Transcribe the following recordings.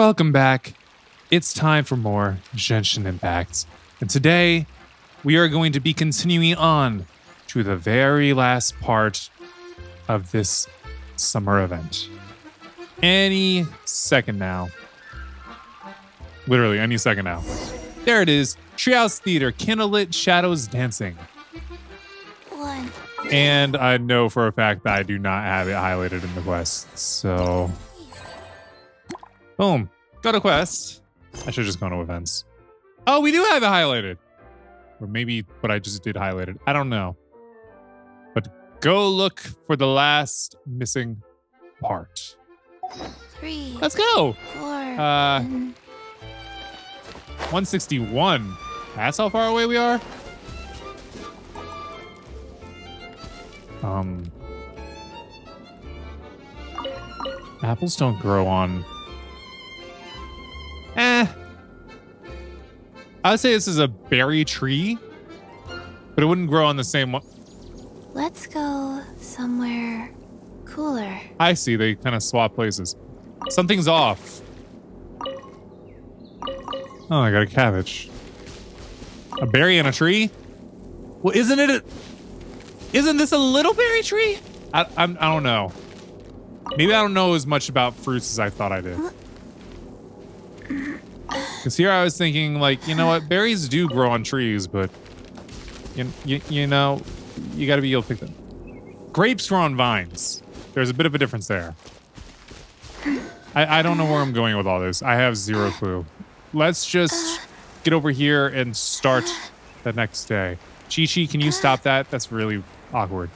Welcome back. It's time for more Genshin Impacts. And today, we are going to be continuing on to the very last part of this summer event. Any second now. Literally, any second now. There it is. Treehouse Theater, Candlelit Shadows Dancing. One. And I know for a fact that I do not have it highlighted in the quest. So, boom. Got a quest. I should just go to events. Oh, we do have it highlighted. Or maybe, but I just did highlight it. I don't know. But go look for the last missing part. 3. Let's go. 4. 161. That's how far away we are? Apples don't grow on... I would say this is a berry tree, but it wouldn't grow on the same one. Let's go somewhere cooler. I see, they kind of swap places. Something's off. Oh, I got a cabbage. A berry in a tree? Well, isn't this a little berry tree? I don't know. Maybe I don't know as much about fruits as I thought I did. Because here I was thinking, like, you know what? Berries do grow on trees, but you know, you got to be able to pick them. Grapes grow on vines. There's a bit of a difference there. I don't know where I'm going with all this. I have zero clue. Let's just get over here and start the next day. Chi-Chi, can you stop that? That's really awkward.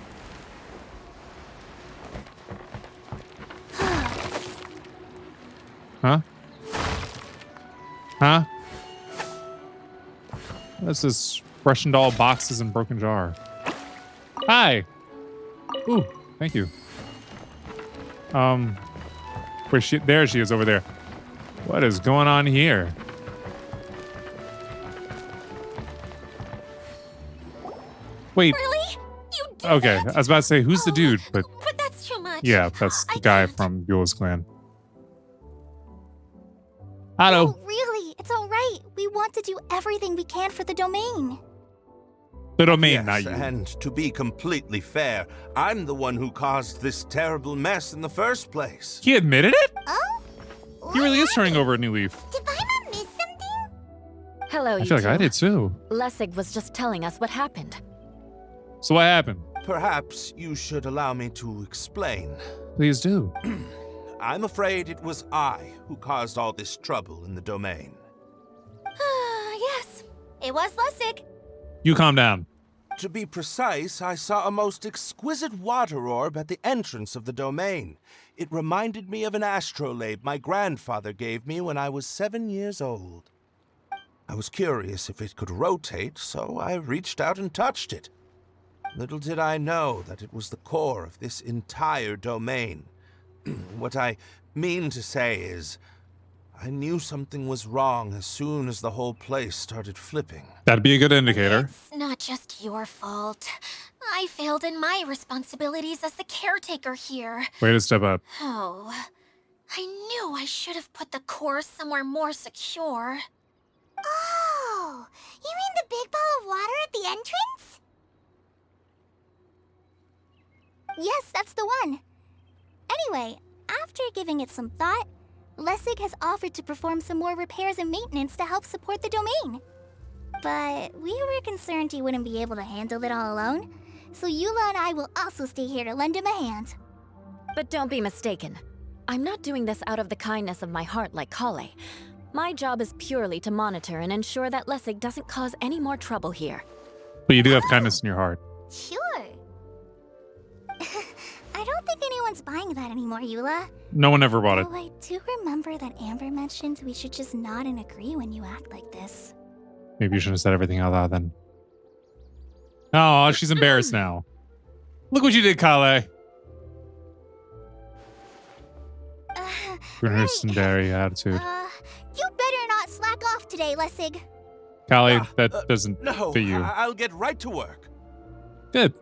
Huh? Huh? This is Russian doll boxes and broken jar. Hi. Ooh, thank you. Where's she? There she is over there. What is going on here? Wait. Really? You did Okay, that? I was about to say, who's the dude? But that's too much. yeah, that's the I guy can't. from Beulah's clan. Hello. No, really, it's all right. We want to do everything we can for the domain. The domain, Yes, not you. and to be completely fair, I'm the one who caused this terrible mess in the first place. He admitted it? Oh? He really is turning over a new leaf. Did Paimon miss something? Hello, I you feel like two. I did too. Lessig was just telling us what happened. So what happened? Perhaps you should allow me to explain. Please do. I'm afraid it was I who caused all this trouble in the domain. Yes, it was Lessig. You calm down. To be precise, I saw a most exquisite water orb at the entrance of the domain. It reminded me of an astrolabe my grandfather gave me when I was 7 years old. I was curious if it could rotate, so I reached out and touched it. Little did I know that it was the core of this entire domain. What I mean to say is, I knew something was wrong as soon as the whole place started flipping. That'd be a good indicator. It's not just your fault. I failed in my responsibilities as the caretaker here. Way to step up. Oh, I knew I should have put the core somewhere more secure. Oh, you mean the big ball of water at the entrance? Yes, that's the one. Anyway, after giving it some thought, Lessig has offered to perform some more repairs and maintenance to help support the domain. But we were concerned he wouldn't be able to handle it all alone, so Eula and I will also stay here to lend him a hand. But don't be mistaken. I'm not doing this out of the kindness of my heart like Kale. My job is purely to monitor and ensure that Lessig doesn't cause any more trouble here. But you do have kindness in your heart. Sure. I don't think anyone's buying that anymore, Eula. No one ever bought it. Oh, I do remember that Amber mentioned we should just nod and agree when you act like this. Maybe you shouldn't have said everything out loud then. Oh, she's embarrassed now. Look what you did, Kale. Her Cinderry attitude. You better not slack off today, Lessig. Kale, that doesn't No, fit you. I'll get right to work. Good.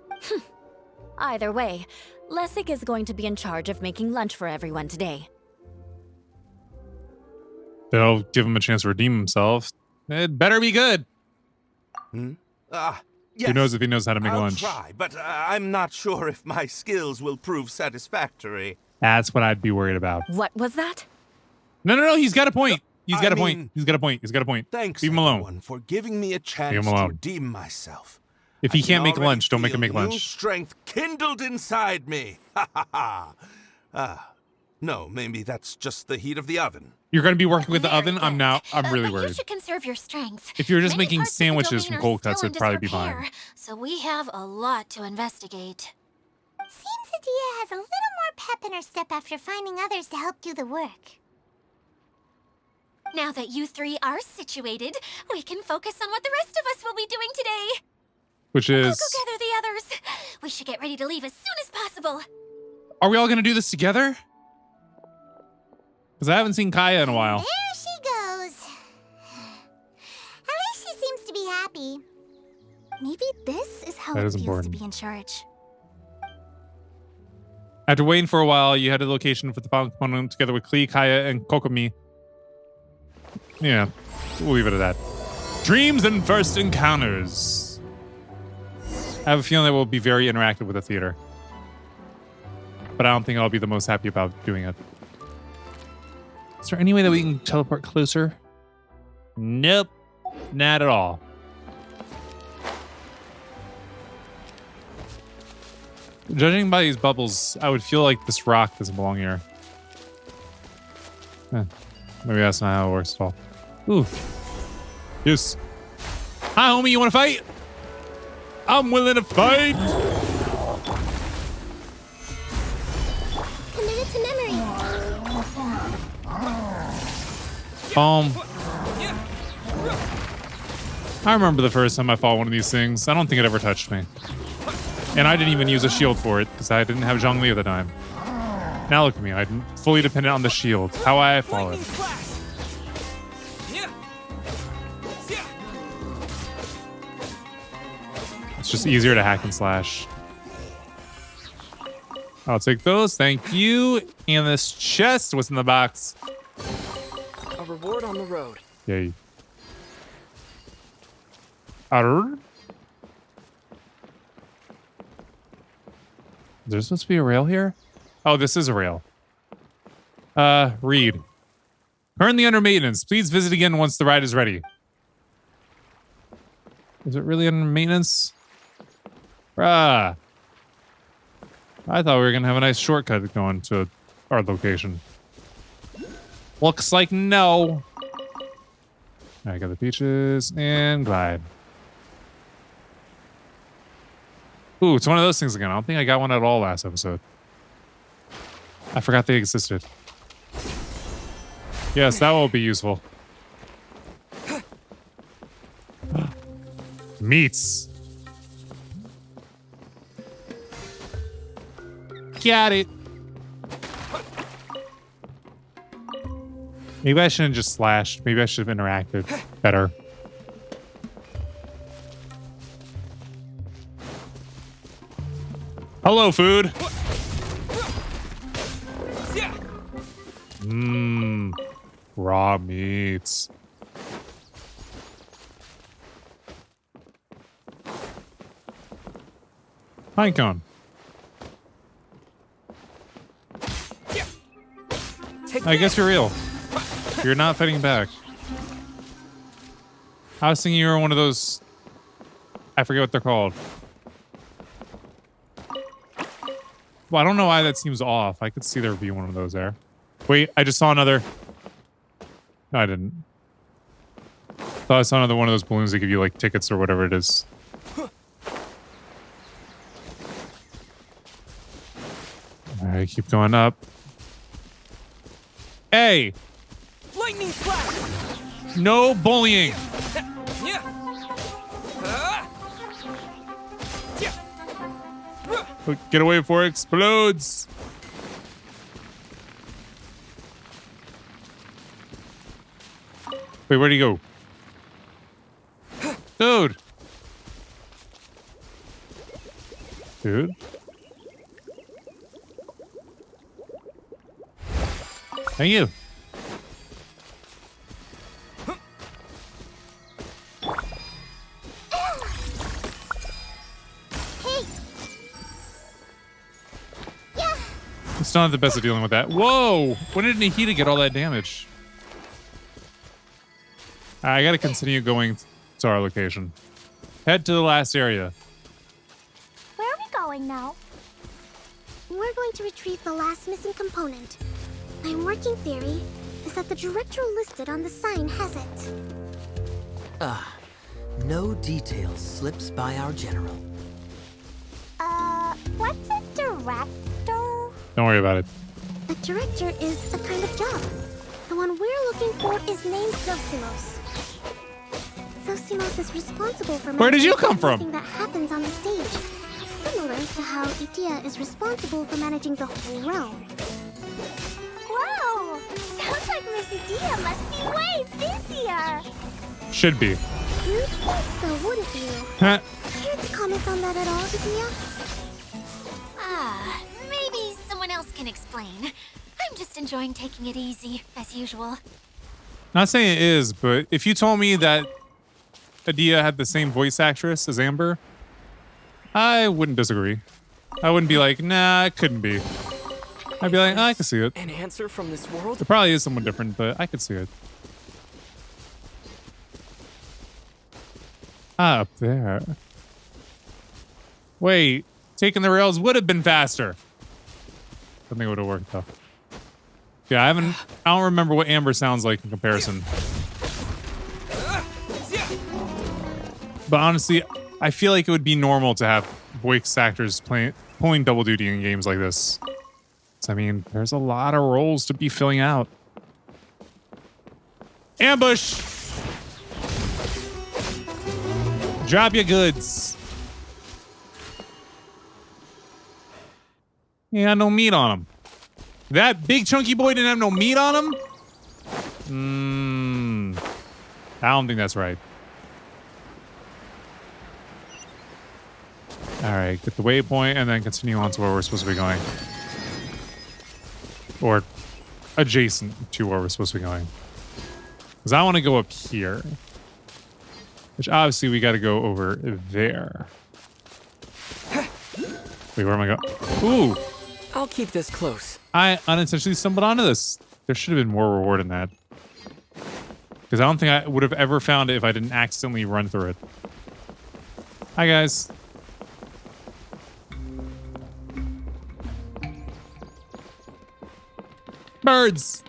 Either way, Lessig is going to be in charge of making lunch for everyone today. They'll give him a chance to redeem himself. It better be good. Yes. Who knows if he knows how to make I'll lunch? try, but I'm not sure if my skills will prove satisfactory. That's what I'd be worried about. What was that? No. He's got a point. He's got I a point. mean, He's got a point. He's got a point. Thanks, Leave him alone. everyone, for giving me a chance him to alone. redeem myself. If he I can can't make already lunch, don't make him feel make new lunch. Strength kindled inside me. Ha ha ha. No, maybe that's just the heat of the oven. You're going to be working with the Very oven? I'm good. really But worried. you should conserve your strength. If you're just Many making parts of the sandwiches domain from cold are still cuts, in it'd probably be disrepair, fine. So we have a lot to investigate. Seems Adia has a little more pep in her step after finding others to help do the work. Now that you three are situated, we can focus on what the rest of us will be doing today. Which I'll is... go gather the others. We should get ready to leave as soon as possible. Are we all going to do this together? Because I haven't seen Kaya in a while. There she goes. At least she seems to be happy. Maybe this is how That it is feels important. to be in charge. After waiting for a while, you head to the location for the final component together with Klee, Kaya, and Kokomi. Yeah, we'll leave it at that. Dreams and first encounters. I have a feeling that we'll be very interactive with the theater. But I don't think I'll be the most happy about doing it. Is there any way that we can teleport closer? Nope. Not at all. Judging by these bubbles, I would feel like this rock doesn't belong here. Maybe that's not how it works at all. Ooh. Yes. Hi, homie. You want to fight? I'm willing to fight. Committed to memory. I remember the first time I fought one of these things. I don't think it ever touched me. And I didn't even use a shield for it because I didn't have Zhongli at the time. Now look at me. I'm fully dependent on the shield. How I follow it. It's just easier to hack and slash. I'll take those. Thank you. And this chest was in the box. A reward on the road. Yay. Arr. There's supposed to be a rail here? Oh, this is a rail. Read. Currently under maintenance. Please visit again once the ride is ready. Is it really under maintenance? Bruh. I thought we were going to have a nice shortcut going to our location. Looks like no. I got the peaches and glide. Ooh, it's one of those things again. I don't think I got one at all last episode. I forgot they existed. Yes, that will be useful. Meats. Got it. Maybe I shouldn't just slashed. Maybe I should have interacted better. Hello, food. Mmm. Raw meats. Pine cone. I guess you're real. You're not fighting back. I was thinking you were one of those... I forget what they're called. Well, I don't know why that seems off. I could see there would be one of those there. Wait, I just saw another... No, I didn't. Thought I saw another one of those balloons that give you, like, tickets or whatever it is. Alright, keep going up. Hey! Lightning flash! No bullying! Get away before it explodes! Wait, where'd he go? Dude! Dude? Thank you. It's not the best at dealing with that. Whoa! When did Nahida get all that damage? I gotta continue going to our location. Head to the last area. Where are we going now? We're going to retrieve the last missing component. My working theory is that the director listed on the sign has it. No detail slips by our general. What's a director? Don't worry about it. A director is a kind of job. The one we're looking for is named Zosimos. Zosimos is responsible for Where did you come from? everything that happens on the stage. Similar to how Idea is responsible for managing the whole realm. Whoa! Sounds like Miss Idea must be way busier. Should be. You'd think so, wouldn't you? Huh. Care to comment on that at all, Idea? Maybe someone else can explain. I'm just enjoying taking it easy, as usual. Not saying it is, but if you told me that Adia had the same voice actress as Amber, I wouldn't disagree. I wouldn't be like, nah, it couldn't be. I'd be like, oh, I can see it. An answer from this world? It probably is someone different, but I could see it. Up there. Wait, taking the rails would have been faster. I think it would have worked though. Yeah, I don't remember what Amber sounds like in comparison. But honestly, I feel like it would be normal to have voice actors pulling double duty in games like this. So, I mean, there's a lot of roles to be filling out. Ambush! Drop your goods. He had no meat on him. That big chunky boy didn't have no meat on him? I don't think that's right. All right, get the waypoint and then continue on to where we're supposed to be going. Or adjacent to where we're supposed to be going. Because I want to go up here. Which obviously we got to go over there. Wait, where am I going? Ooh! I'll keep this close. I unintentionally stumbled onto this. There should have been more reward in that. Because I don't think I would have ever found it if I didn't accidentally run through it. Hi, guys. Birds!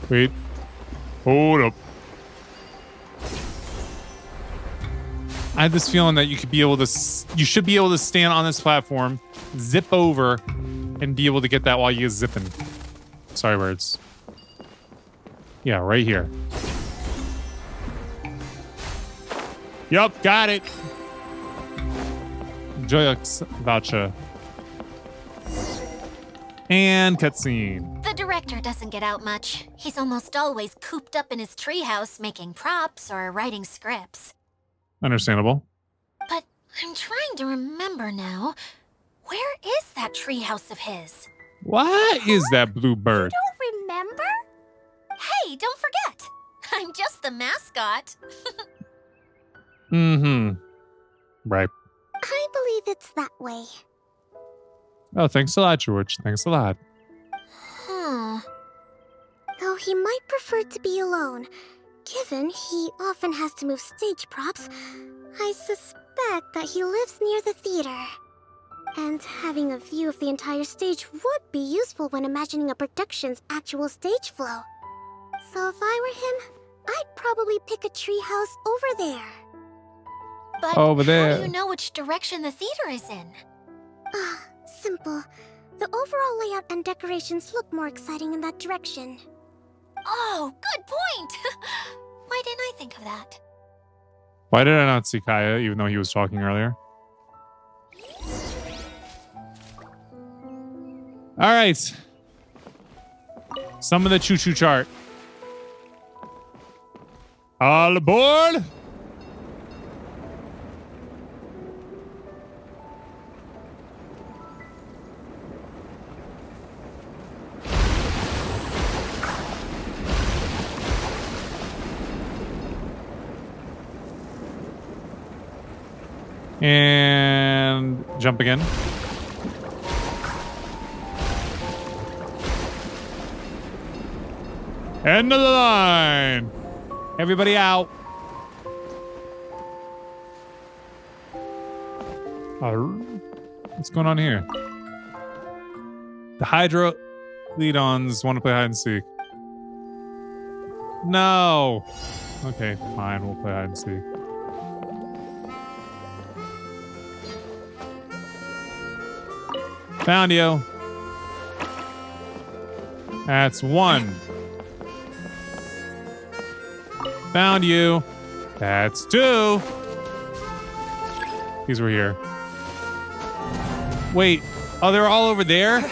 Wait. Hold up. I had this feeling that you could be able to, you should be able to stand on this platform, zip over, and be able to get that while you're zipping. Sorry, birds. Yeah, right here. Yup, got it. Joyux voucher. And cutscene. The director doesn't get out much. He's almost always cooped up in his treehouse making props or writing scripts. Understandable. But I'm trying to remember now. Where is that treehouse of his? What is that blue bird? Don't remember? Hey, don't forget. I'm just the mascot. Mm-hmm. Right. I believe it's that way. Oh, thanks a lot, George. Thanks a lot. Though he might prefer to be alone, given he often has to move stage props, I suspect that he lives near the theater. And having a view of the entire stage would be useful when imagining a production's actual stage flow. So if I were him, I'd probably pick a treehouse over there. But Over there. how do you know which direction the theater is in? Simple. The overall layout and decorations look more exciting in that direction. Oh, good point. Why didn't I think of that? Why did I not see Kaya, even though he was talking earlier? All right. Some of the choo-choo chart. All aboard! And jump again. End of the line. Everybody out. What's going on here? The Hydra lead-ons want to play hide and seek. No. Okay, fine. We'll play hide and seek. Found you. That's one. Found you. That's two. These were here. Wait. Oh, they're all over there?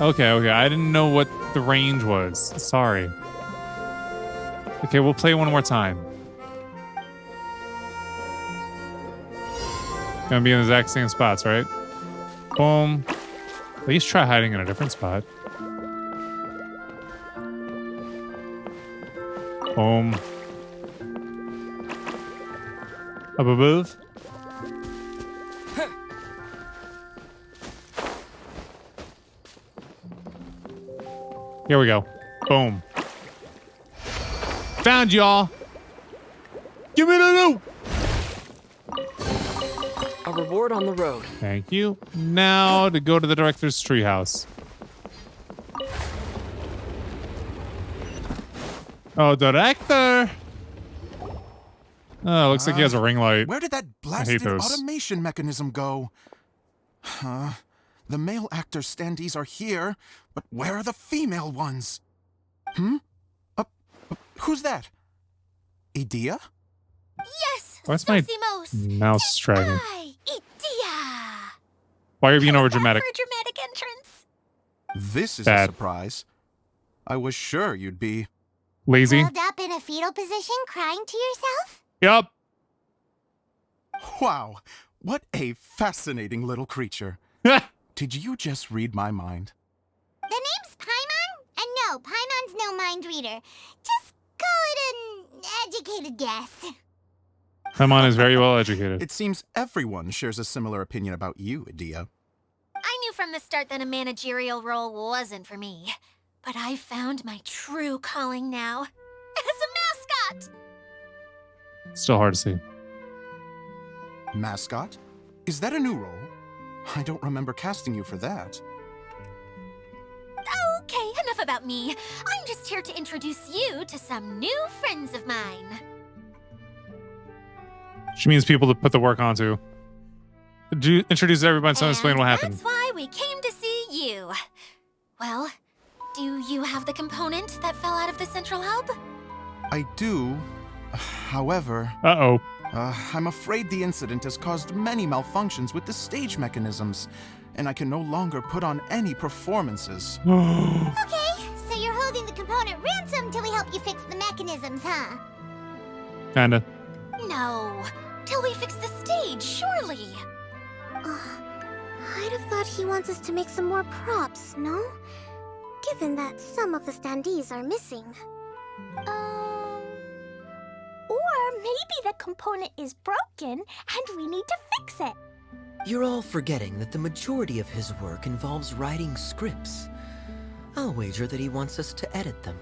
Okay. I didn't know what the range was. Sorry. Okay, we'll play one more time. Gonna be in the exact same spots, right? Boom. At least try hiding in a different spot. Boom. Up above. Here we go. Boom. Found y'all. Give me the loot. A reward on the road. Thank you. Now to go to the director's treehouse. Oh, director. Oh, looks like he has a ring light. Where did that blasted automation mechanism go? The male actor standees are here, but where are the female ones? Who's that? Idea? Yes, What's my Sosimos. mouse dragging? Hi, Idea. Why are you being over How's that dramatic? for a dramatic entrance? This is Bad. a surprise. I was sure you'd be. Lazy? Curled up in a fetal position, crying to yourself? Yup. Wow, what a fascinating little creature. Did you just read my mind? The name's Paimon? And no, Paimon's no mind reader. Just call it an educated guess. Paimon is very well educated. It seems everyone shares a similar opinion about you, Idea. I knew from the start that a managerial role wasn't for me. But I found my true calling now. As a mascot! Still hard to see. Mascot? Is that a new role? I don't remember casting you for that. Okay, enough about me. I'm just here to introduce you to some new friends of mine. She means people to put the work onto. Introduce everyone so explain what happened. That's why we came to see you. Well, do you have the component that fell out of the central hub? I do. However, Uh-oh. I'm afraid the incident has caused many malfunctions with the stage mechanisms, and I can no longer put on any performances. Okay, so you're holding the component ransom till we help you fix the mechanisms, huh? Kinda. No, till we fix the stage, surely. I'd have thought he wants us to make some more props, no? Given that some of the standees are missing. Or maybe the component is broken and we need to fix it. You're all forgetting that the majority of his work involves writing scripts. I'll wager that he wants us to edit them.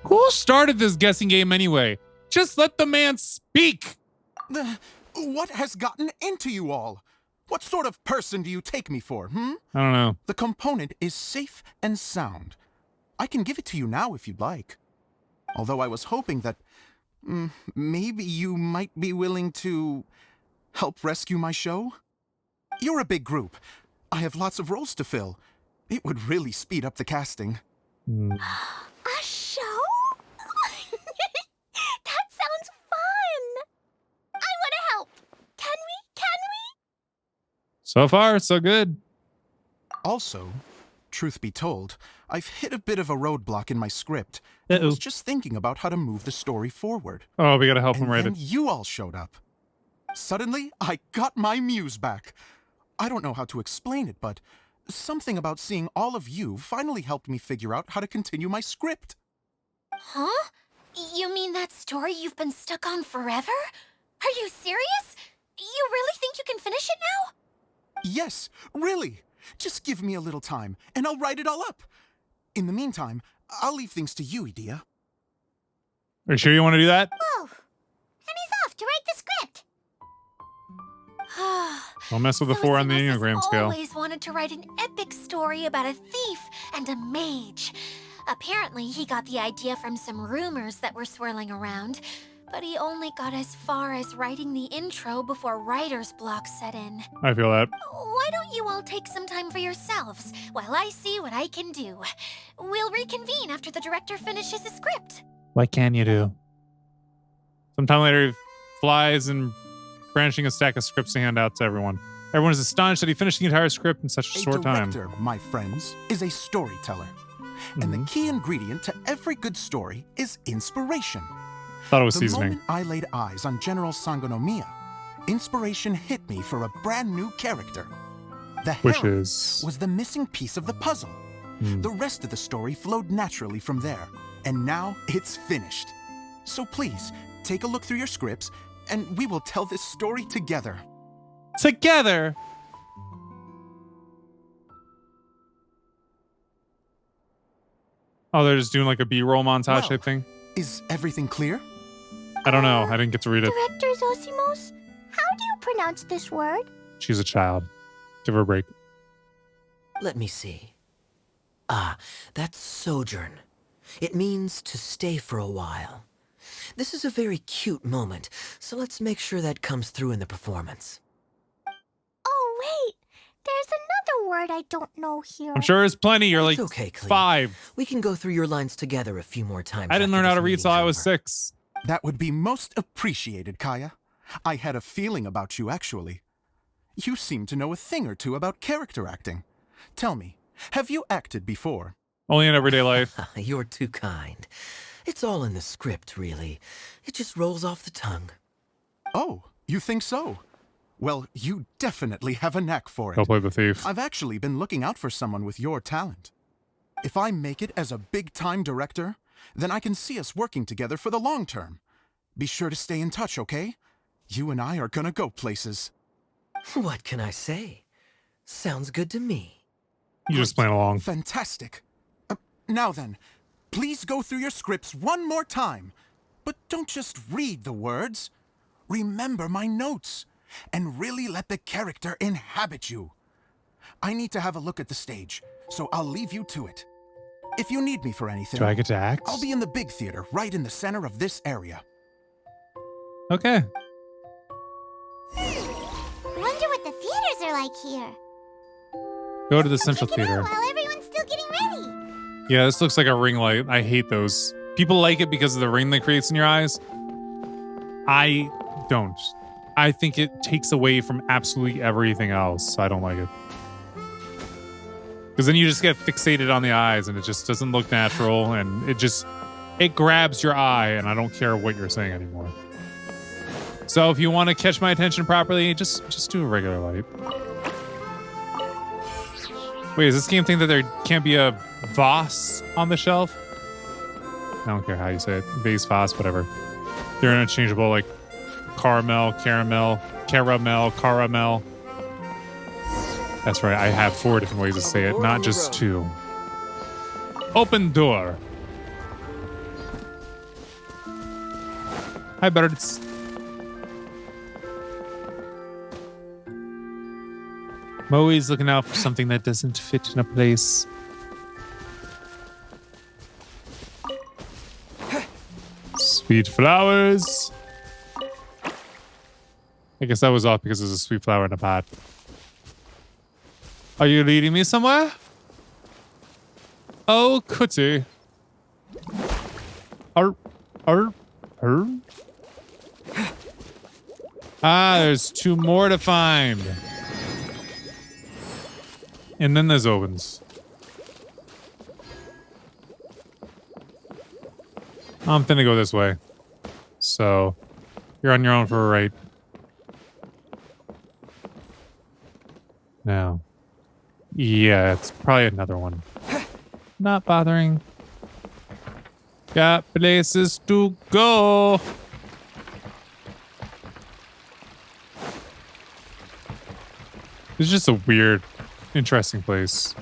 Who started this guessing game anyway? Just let the man speak. What has gotten into you all? What sort of person do you take me for, I don't know. The component is safe and sound. I can give it to you now if you'd like. Although I was hoping that maybe you might be willing to help rescue my show? You're a big group. I have lots of roles to fill. It would really speed up the casting. A show? That sounds fun! I want to help! Can we? So far, so good. Also, truth be told, I've hit a bit of a roadblock in my script. I was just thinking about how to move the story forward. Oh, we gotta help him And write then it. you all showed up. Suddenly, I got my muse back. I don't know how to explain it, but something about seeing all of you finally helped me figure out how to continue my script. Huh? You mean that story you've been stuck on forever? Are you serious? You really think you can finish it now? Yes, really. Just give me a little time, and I'll write it all up. In the meantime, I'll leave things to you, Edea. Are you sure you want to do that? Whoa! And he's off to write the script. Don't mess with the 4 on the Enneagram scale. Always wanted to write an epic story about a thief and a mage. Apparently, he got the idea from some rumors that were swirling around, but he only got as far as writing the intro before writer's block set in. I feel that. Why don't you all take some time for yourselves while I see what I can do? We'll reconvene after the director finishes his script. What can you do? Sometime later, he flies and branching a stack of scripts to hand out to everyone. Everyone is astonished that he finished the entire script in such a short time. A director, my friends, is a storyteller. And the key ingredient to every good story is inspiration. Thought it was The seasoning. moment I laid eyes on General Sangonomiya, inspiration hit me for a brand new character. The Which heroine is... was the missing piece of the puzzle. The rest of the story flowed naturally from there, and now it's finished. So please, take a look through your scripts, and we will tell this story together. Together! Oh, they're just doing like a B-roll montage Well, type thing? Is everything clear? I don't know. I didn't get to read it. Director Zosimos, how do you pronounce this word? She's a child. Give her a break. Let me see. Ah, that's sojourn. It means to stay for a while. This is a very cute moment, so let's make sure that comes through in the performance. Oh, wait. There's another word I don't know here. I'm sure there's plenty. You're like It's okay, Clea. 5. We can go through your lines together a few more times. I didn't after learn how this to read meeting's till I was over. 6. That would be most appreciated, Kaya. I had a feeling about you, actually. You seem to know a thing or two about character acting. Tell me, have you acted before? Only in everyday life. You're too kind. It's all in the script, really. It just rolls off the tongue. Oh, you think so? Well, you definitely have a knack for it. Go play the thief. I've actually been looking out for someone with your talent. If I make it as a big-time director, then I can see us working together for the long term. Be sure to stay in touch, okay? You and I are gonna go places. What can I say? Sounds good to me. You just playing along. Fantastic. Now then, please go through your scripts one more time. But don't just read the words. Remember my notes. And really let the character inhabit you. I need to have a look at the stage, so I'll leave you to it. If you need me for anything, Do I get to act? I'll be in the big theater, right in the center of this area. Okay. Wonder what the theaters are like here. Go to the Central Check it out Theater. while everyone's still getting ready. Yeah, this looks like a ring light. I hate those. People like it because of the ring that creates in your eyes. I don't. I think it takes away from absolutely everything else. I don't like it. Because then you just get fixated on the eyes and it just doesn't look natural and it grabs your eye and I don't care what you're saying anymore. So if you want to catch my attention properly, just do a regular light. Wait, does this game think that there can't be a Voss on the shelf? I don't care how you say it. Vase, Voss, whatever. They're interchangeable, like caramel. That's right, I have 4 different ways to say it, not just 2. Open door. Hi, birds. I'm always looking out for something that doesn't fit in a place. Sweet flowers. I guess that was off because there's a sweet flower in a pot. Are you leading me somewhere? Oh, Cootie. Arr. Ah, there's 2 more to find. And then there's Owens. I'm finna go this way. So, you're on your own for a ride. Now. Yeah, it's probably another one. Not bothering. Got places to go. It's just a weird, interesting place.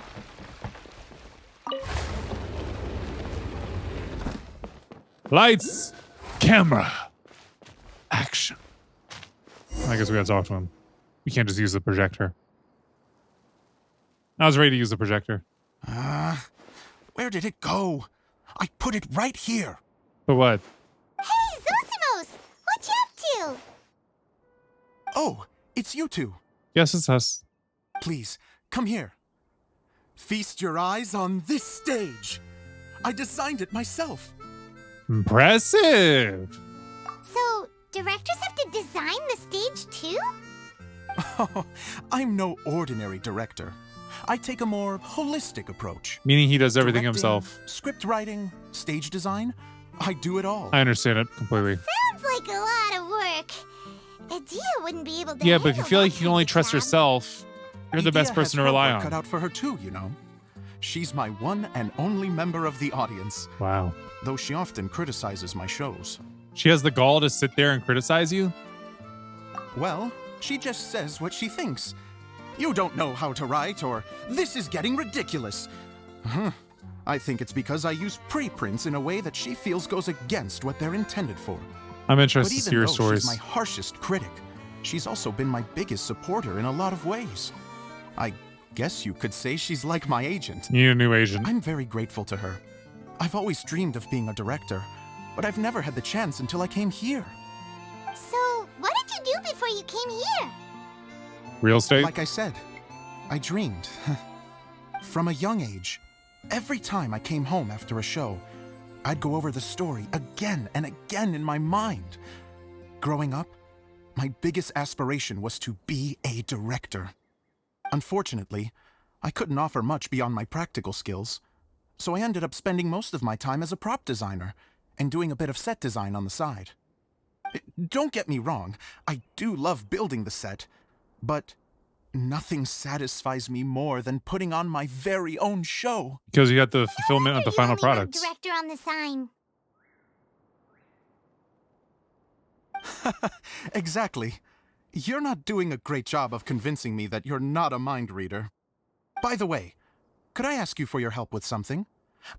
Lights, camera, action. I guess we gotta talk to him. We can't just use the projector. I was ready to use the projector. Where did it go? I put it right here. But what? Hey, Zosimos! What you up to? Oh, it's you two. Yes, it's us. Please, come here. Feast your eyes on this stage. I designed it myself. Impressive. So, directors have to design the stage too? Oh, I'm no ordinary director. I take a more holistic approach. Meaning he does everything Directing, himself. Script writing, stage design, I do it all. I understand it completely. Sounds like a lot of work. Adia wouldn't be able to Yeah, but if you handle feel that like you can kind only of trust job. yourself, you're the best Idea person to has her rely work cut on. out for her too, you know. She's my one and only member of the audience, Wow. though she often criticizes my shows. She has the gall to sit there and criticize you? Well, she just says what she thinks. You don't know how to write, or this is getting ridiculous. I think it's because I use preprints in a way that she feels goes against what they're intended for. I'm But interested to see even your though stories. she's my harshest critic, she's also been my biggest supporter in a lot of ways. I guess you could say she's like my agent. You need a new agent. I'm very grateful to her. I've always dreamed of being a director, but I've never had the chance until I came here. So, what did you do before you came here? Real estate? Like I said, I dreamed. From a young age, every time I came home after a show, I'd go over the story again and again in my mind. Growing up, my biggest aspiration was to be a director. Unfortunately, I couldn't offer much beyond my practical skills, so I ended up spending most of my time as a prop designer and doing a bit of set design on the side. Don't get me wrong, I do love building the set, but nothing satisfies me more than putting on my very own show. Because you got the fulfillment of the You final only wrote product. director on the sign. Exactly. You're not doing a great job of convincing me that you're not a mind reader. By the way, could I ask you for your help with something?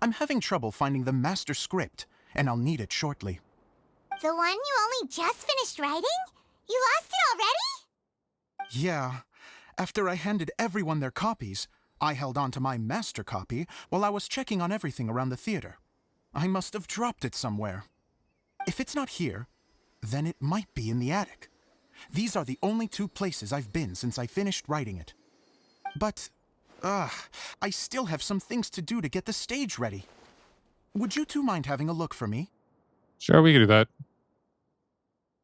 I'm having trouble finding the master script, and I'll need it shortly. The one you only just finished writing? You lost it already? Yeah. After I handed everyone their copies, I held on to my master copy while I was checking on everything around the theater. I must have dropped it somewhere. If it's not here, then it might be in the attic. These are the only two places I've been since I finished writing it. But, I still have some things to do to get the stage ready. Would you two mind having a look for me? Sure, we can do that.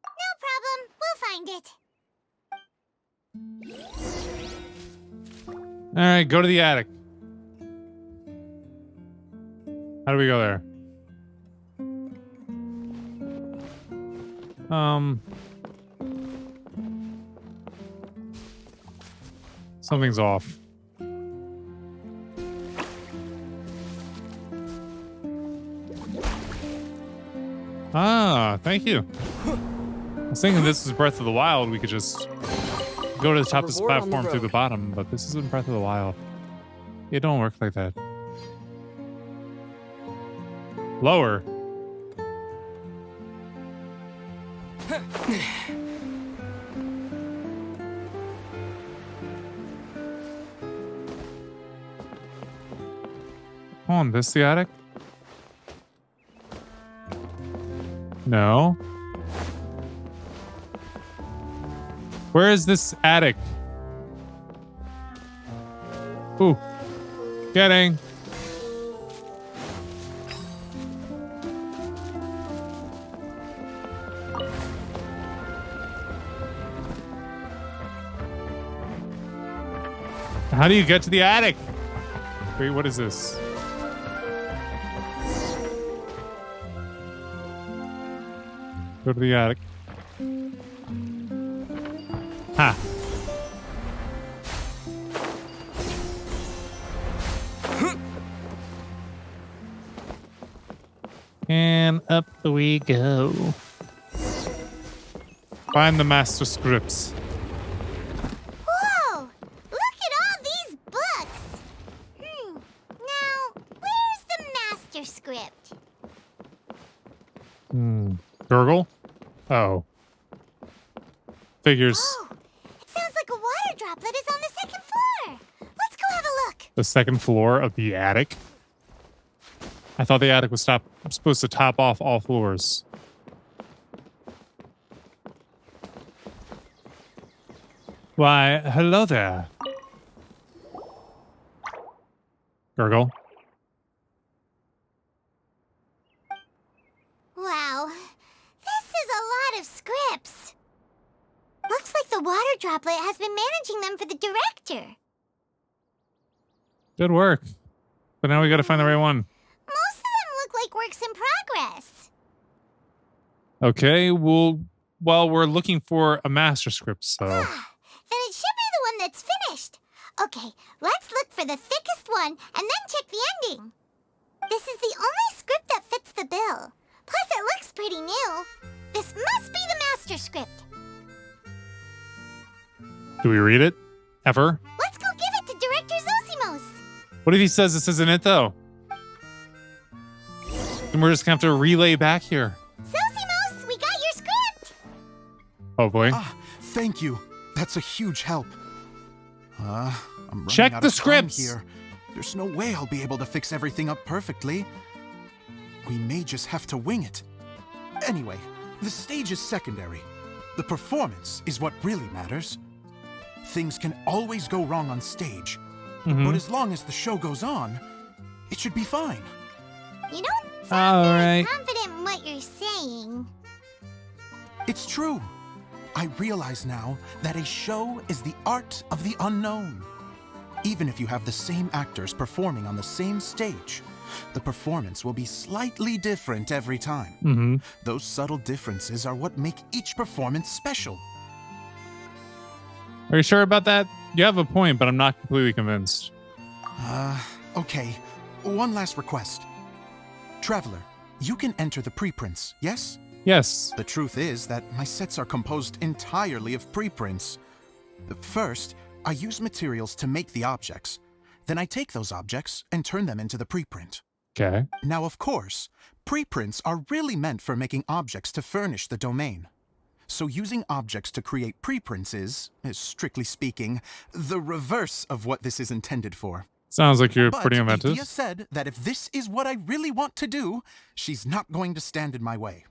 No problem. We'll find it. All right, go to the attic. How do we go there? Something's off. Ah, thank you. I was thinking this is Breath of the Wild. We could just go to the top of this Reward on the platform through the road. bottom, but this isn't Breath of the Wild. It don't work like that. Lower. Hold on, this the attic? No. Where is this attic? Ooh. Getting. How do you get to the attic? Wait, what is this? Go to the attic. Ha. And up we go. Find the master scripts. Whoa! master script. Gurgle? Oh. Figures. Oh, it sounds like a water droplet is on the second floor. Let's go have a look. The second floor of the attic? I thought the attic was supposed to top off all floors. Why, hello there. Gurgle. Wow, this is a lot of scripts. Looks like the water droplet has been managing them for the director. Good work. But now we gotta find the right one. Most of them look like works in progress. Okay, well, we're looking for a master script, so... Then it should be the one that's finished. Okay, let's look for the thickest one and then check the ending. This is the only script that fits the bill. Plus, it looks pretty new. This must be the master script. Do we read it? Ever? Let's go give it to Director Zosimos. What if he says this isn't it, though? Then we're just gonna have to relay back here. Zosimos, we got your script. Oh, boy. Ah, thank you. That's a huge help. I'm running Check out the of time scripts. here. There's no way I'll be able to fix everything up perfectly. We may just have to wing it. Anyway, the stage is secondary. The performance is what really matters. Things can always go wrong on stage, but as long as the show goes on, it should be fine. You don't sound All very right. confident in what you're saying. It's true. I realize now that a show is the art of the unknown. Even if you have the same actors performing on the same stage, the performance will be slightly different every time. Those subtle differences are what make each performance special. Are you sure about that? You have a point, but I'm not completely convinced. Okay. One last request. Traveler, you can enter the preprints, yes? Yes. The truth is that my sets are composed entirely of preprints. First, I use materials to make the objects. Then I take those objects and turn them into the preprint. Okay. Now, of course, preprints are really meant for making objects to furnish the domain. So using objects to create preprints is, strictly speaking, the reverse of what this is intended for. Sounds like you're But pretty inventive. Idea said that if this is what I really want to do, she's not going to stand in my way.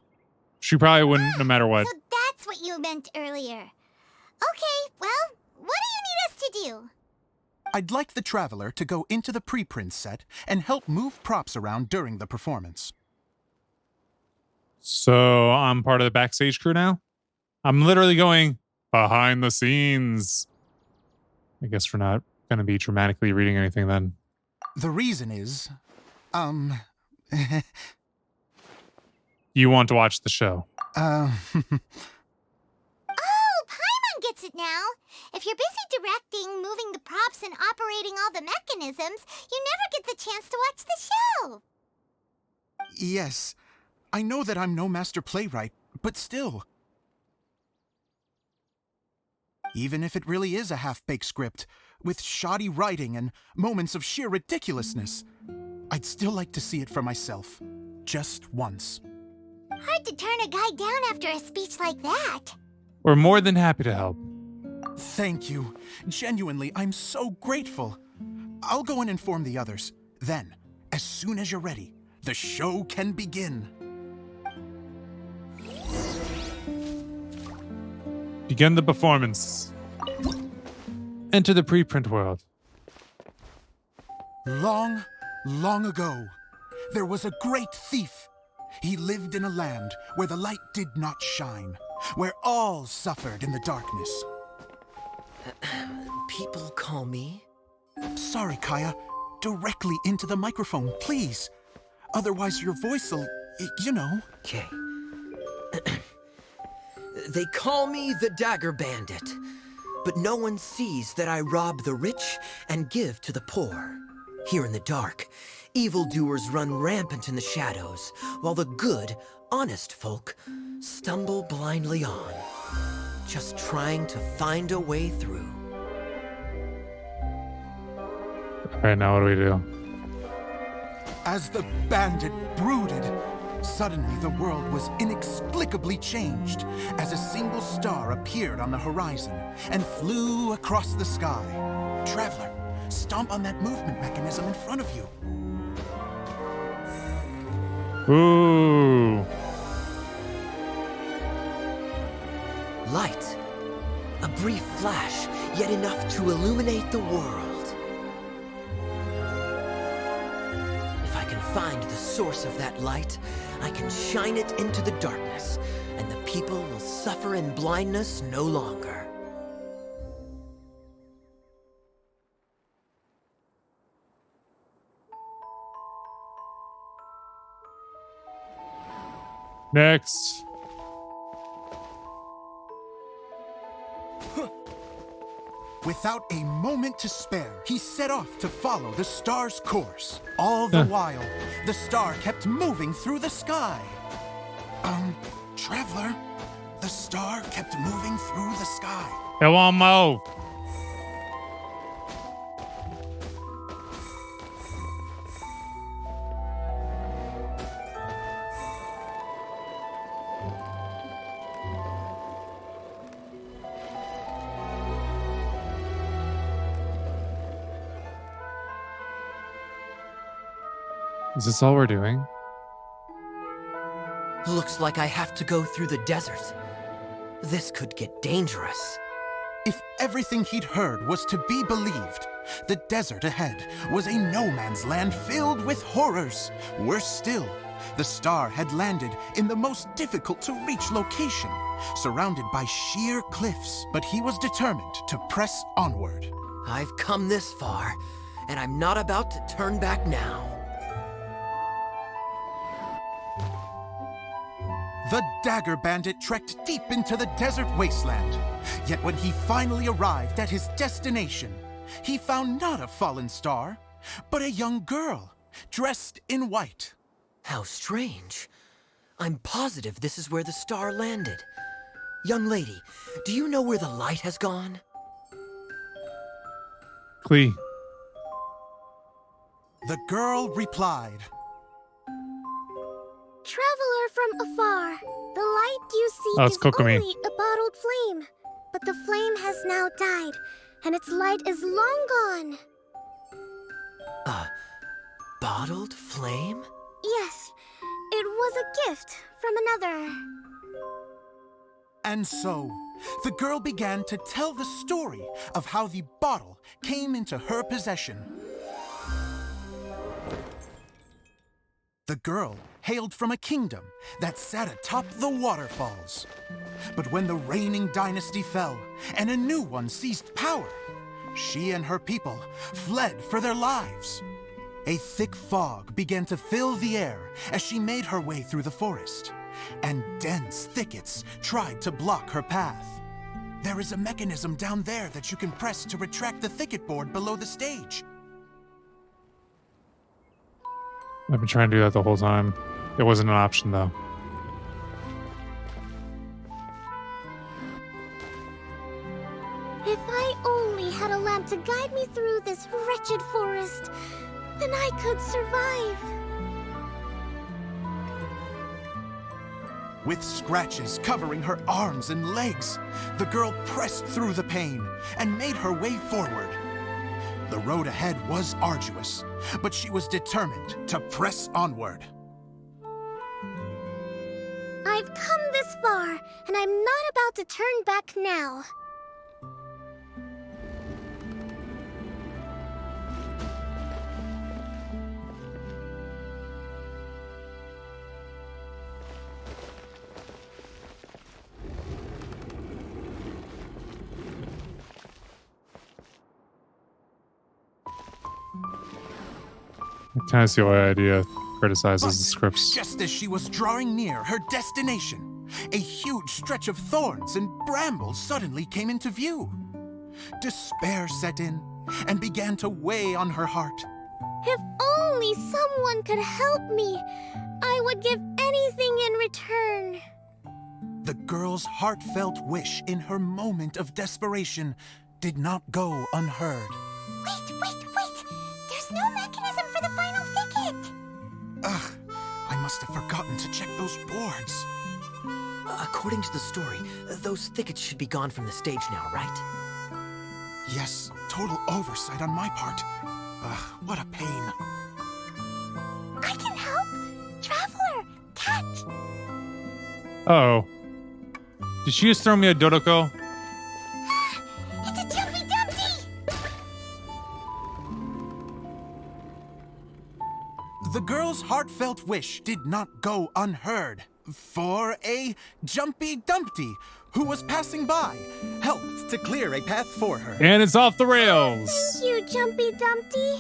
She probably wouldn't, no matter what. So that's what you meant earlier. Okay, well, what do you need us to do? I'd like the Traveler to go into the preprint set and help move props around during the performance. So I'm part of the backstage crew now? I'm literally going behind the scenes. I guess we're not going to be dramatically reading anything then. The reason is, You want to watch the show. Oh, Paimon gets it now. If you're busy directing, moving the props, and operating all the mechanisms, you never get the chance to watch the show. Yes, I know that I'm no master playwright, but still. Even if it really is a half-baked script, with shoddy writing and moments of sheer ridiculousness, I'd still like to see it for myself. Just once. Hard to turn a guy down after a speech like that. We're more than happy to help. Thank you. Genuinely, I'm so grateful. I'll go and inform the others. Then, as soon as you're ready, the show can begin. Begin the performance. Enter the preprint world. Long, long ago, there was a great thief. He lived in a land where the light did not shine, where all suffered in the darkness. People call me? Sorry, Kaya. Directly into the microphone, please. Otherwise your voice'll, you know. Okay. They call me the Dagger Bandit, but no one sees that I rob the rich and give to the poor. Here in the dark, evildoers run rampant in the shadows, while the good, honest folk stumble blindly on, just trying to find a way through. All right, now what do we do? As the bandit brooded, suddenly the world was inexplicably changed as a single star appeared on the horizon and flew across the sky. Traveler, stomp on that movement mechanism in front of you. Ooh. Light. A brief flash, yet enough to illuminate the world. If I can find the source of that light, I can shine it into the darkness, and the people will suffer in blindness no longer. Next. Without a moment to spare, he set off to follow the star's course. All the while, the star kept moving through the sky. Traveler, the star kept moving through the sky. It won't move. Is this all we're doing? Looks like I have to go through the desert. This could get dangerous. If everything he'd heard was to be believed, the desert ahead was a no-man's land filled with horrors. Worse still, the star had landed in the most difficult-to-reach location, surrounded by sheer cliffs. But he was determined to press onward. I've come this far, and I'm not about to turn back now. The Dagger Bandit trekked deep into the desert wasteland. Yet when he finally arrived at his destination, he found not a fallen star, but a young girl, dressed in white. How strange. I'm positive this is where the star landed. Young lady, do you know where the light has gone? Clee. The girl replied, Traveler from afar, the light you seek Oh, it's is Kokomi. only a bottled flame. But the flame has now died, and its light is long gone. A bottled flame? Yes, it was a gift from another. and so the girl began to tell the story of how the bottle came into her possession. The girl hailed from a kingdom that sat atop the waterfalls. But when the reigning dynasty fell and a new one seized power, she and her people fled for their lives. A thick fog began to fill the air as she made her way through the forest, and dense thickets tried to block her path. There is a mechanism down there that you can press to retract the thicket board below the stage. I've been trying to do that the whole time. It wasn't an option, though. If I only had a lamp to guide me through this wretched forest, then I could survive. With scratches covering her arms and legs, the girl pressed through the pain and made her way forward. The road ahead was arduous, but she was determined to press onward. I've come this far, and I'm not about to turn back now. I kind of see why Idea criticizes But the scripts. just as she was drawing near her destination, a huge stretch of thorns and brambles suddenly came into view. Despair set in and began to weigh on her heart. If only someone could help me, I would give anything in return. The girl's heartfelt wish in her moment of desperation did not go unheard. Wait! There's no mechanism for the final thicket! must have forgotten to check those boards. According to the story, those thickets should be gone from the stage now, right? Yes, total oversight on my part. Ugh, what a pain. I can help! Traveler, catch! Uh-oh. Did she just throw me a Dodoko? It's a Jumpy Dumpty! The girl's heartfelt wish did not go unheard. For a Jumpy Dumpty, who was passing by, helped to clear a path for her. And it's off the rails. Thank you, Jumpy Dumpty.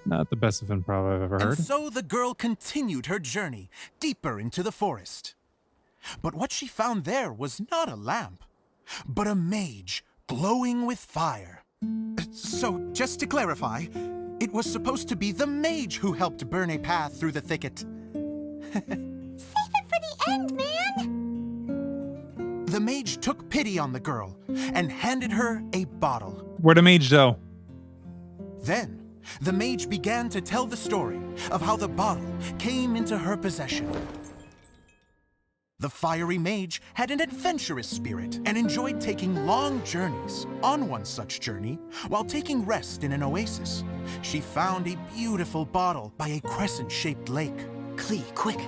Not the best of improv I've ever heard. And so the girl continued her journey deeper into the forest. But what she found there was not a lamp, but a mage glowing with fire. So, just to clarify, it was supposed to be the mage who helped burn a path through the thicket. Save it for the end, man! The mage took pity on the girl and handed her a bottle. Where'd a mage go? Then, the mage began to tell the story of how the bottle came into her possession. The fiery mage had an adventurous spirit and enjoyed taking long journeys. On one such journey, while taking rest in an oasis, she found a beautiful bottle by a crescent-shaped lake. Klee, quick,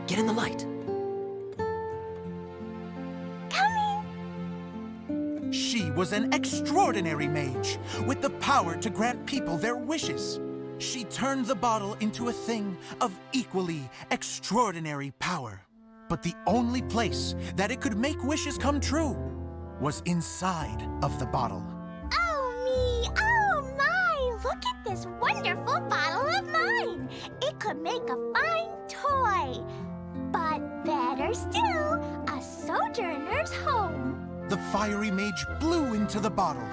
get in the light. She was an extraordinary mage with the power to grant people their wishes. She turned the bottle into a thing of equally extraordinary power. But the only place that it could make wishes come true was inside of the bottle. Oh me, oh my! Look at this wonderful bottle of mine! It could make a fine toy. But better still, a sojourner's home. The fiery mage blew into the bottle,